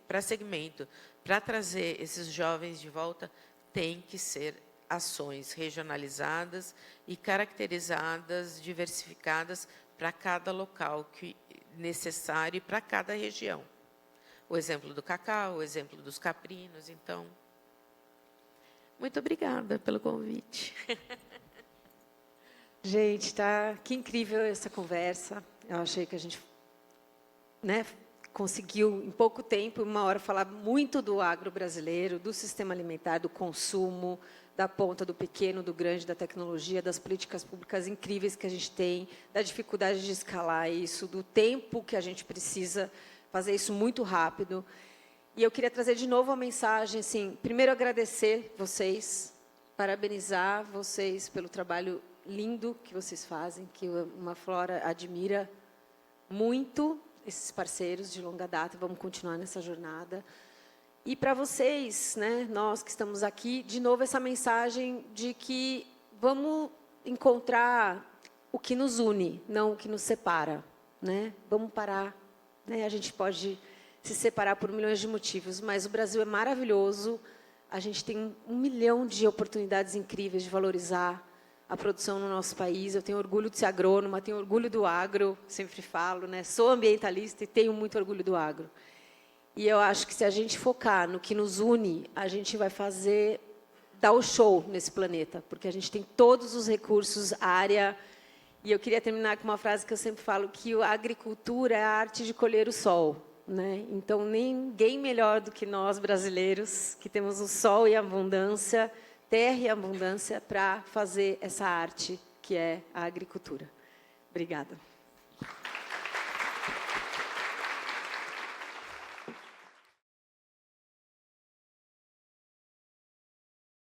para segmento, para trazer esses jovens de volta, tem que ser ações regionalizadas e caracterizadas, diversificadas para cada local que necessário e para cada região. O exemplo do cacau, o exemplo dos caprinos, então. Muito obrigada pelo convite. Gente, que incrível essa conversa. Eu achei que a gente, né, conseguiu, em pouco tempo, uma hora, falar muito do agro brasileiro, do sistema alimentar, do consumo, da ponta, do pequeno, do grande, da tecnologia, das políticas públicas incríveis que a gente tem, da dificuldade de escalar isso, do tempo que a gente precisa fazer isso muito rápido. E eu queria trazer de novo a mensagem, assim, primeiro agradecer vocês, parabenizar vocês pelo trabalho lindo que vocês fazem, que uma Flora admira muito esses parceiros de longa data. Vamos continuar nessa jornada. E para vocês, né, nós que estamos aqui, de novo essa mensagem de que vamos encontrar o que nos une, não o que nos separa, né? Vamos parar, né? A gente pode se separar por milhões de motivos, mas o Brasil é maravilhoso. A gente tem 1 milhão de oportunidades incríveis de valorizar a produção no nosso país. Eu tenho orgulho de ser agrônoma, tenho orgulho do agro, sempre falo, né? Sou ambientalista e tenho muito orgulho do agro. E eu acho que se a gente focar no que nos une, a gente vai dar o show nesse planeta, porque a gente tem todos os recursos, área. E eu queria terminar com uma frase que eu sempre falo, que a agricultura é a arte de colher o sol, né? Então, ninguém melhor do que nós, brasileiros, que temos o sol e a abundância, terra e abundância, para fazer essa arte que é a agricultura. Obrigada.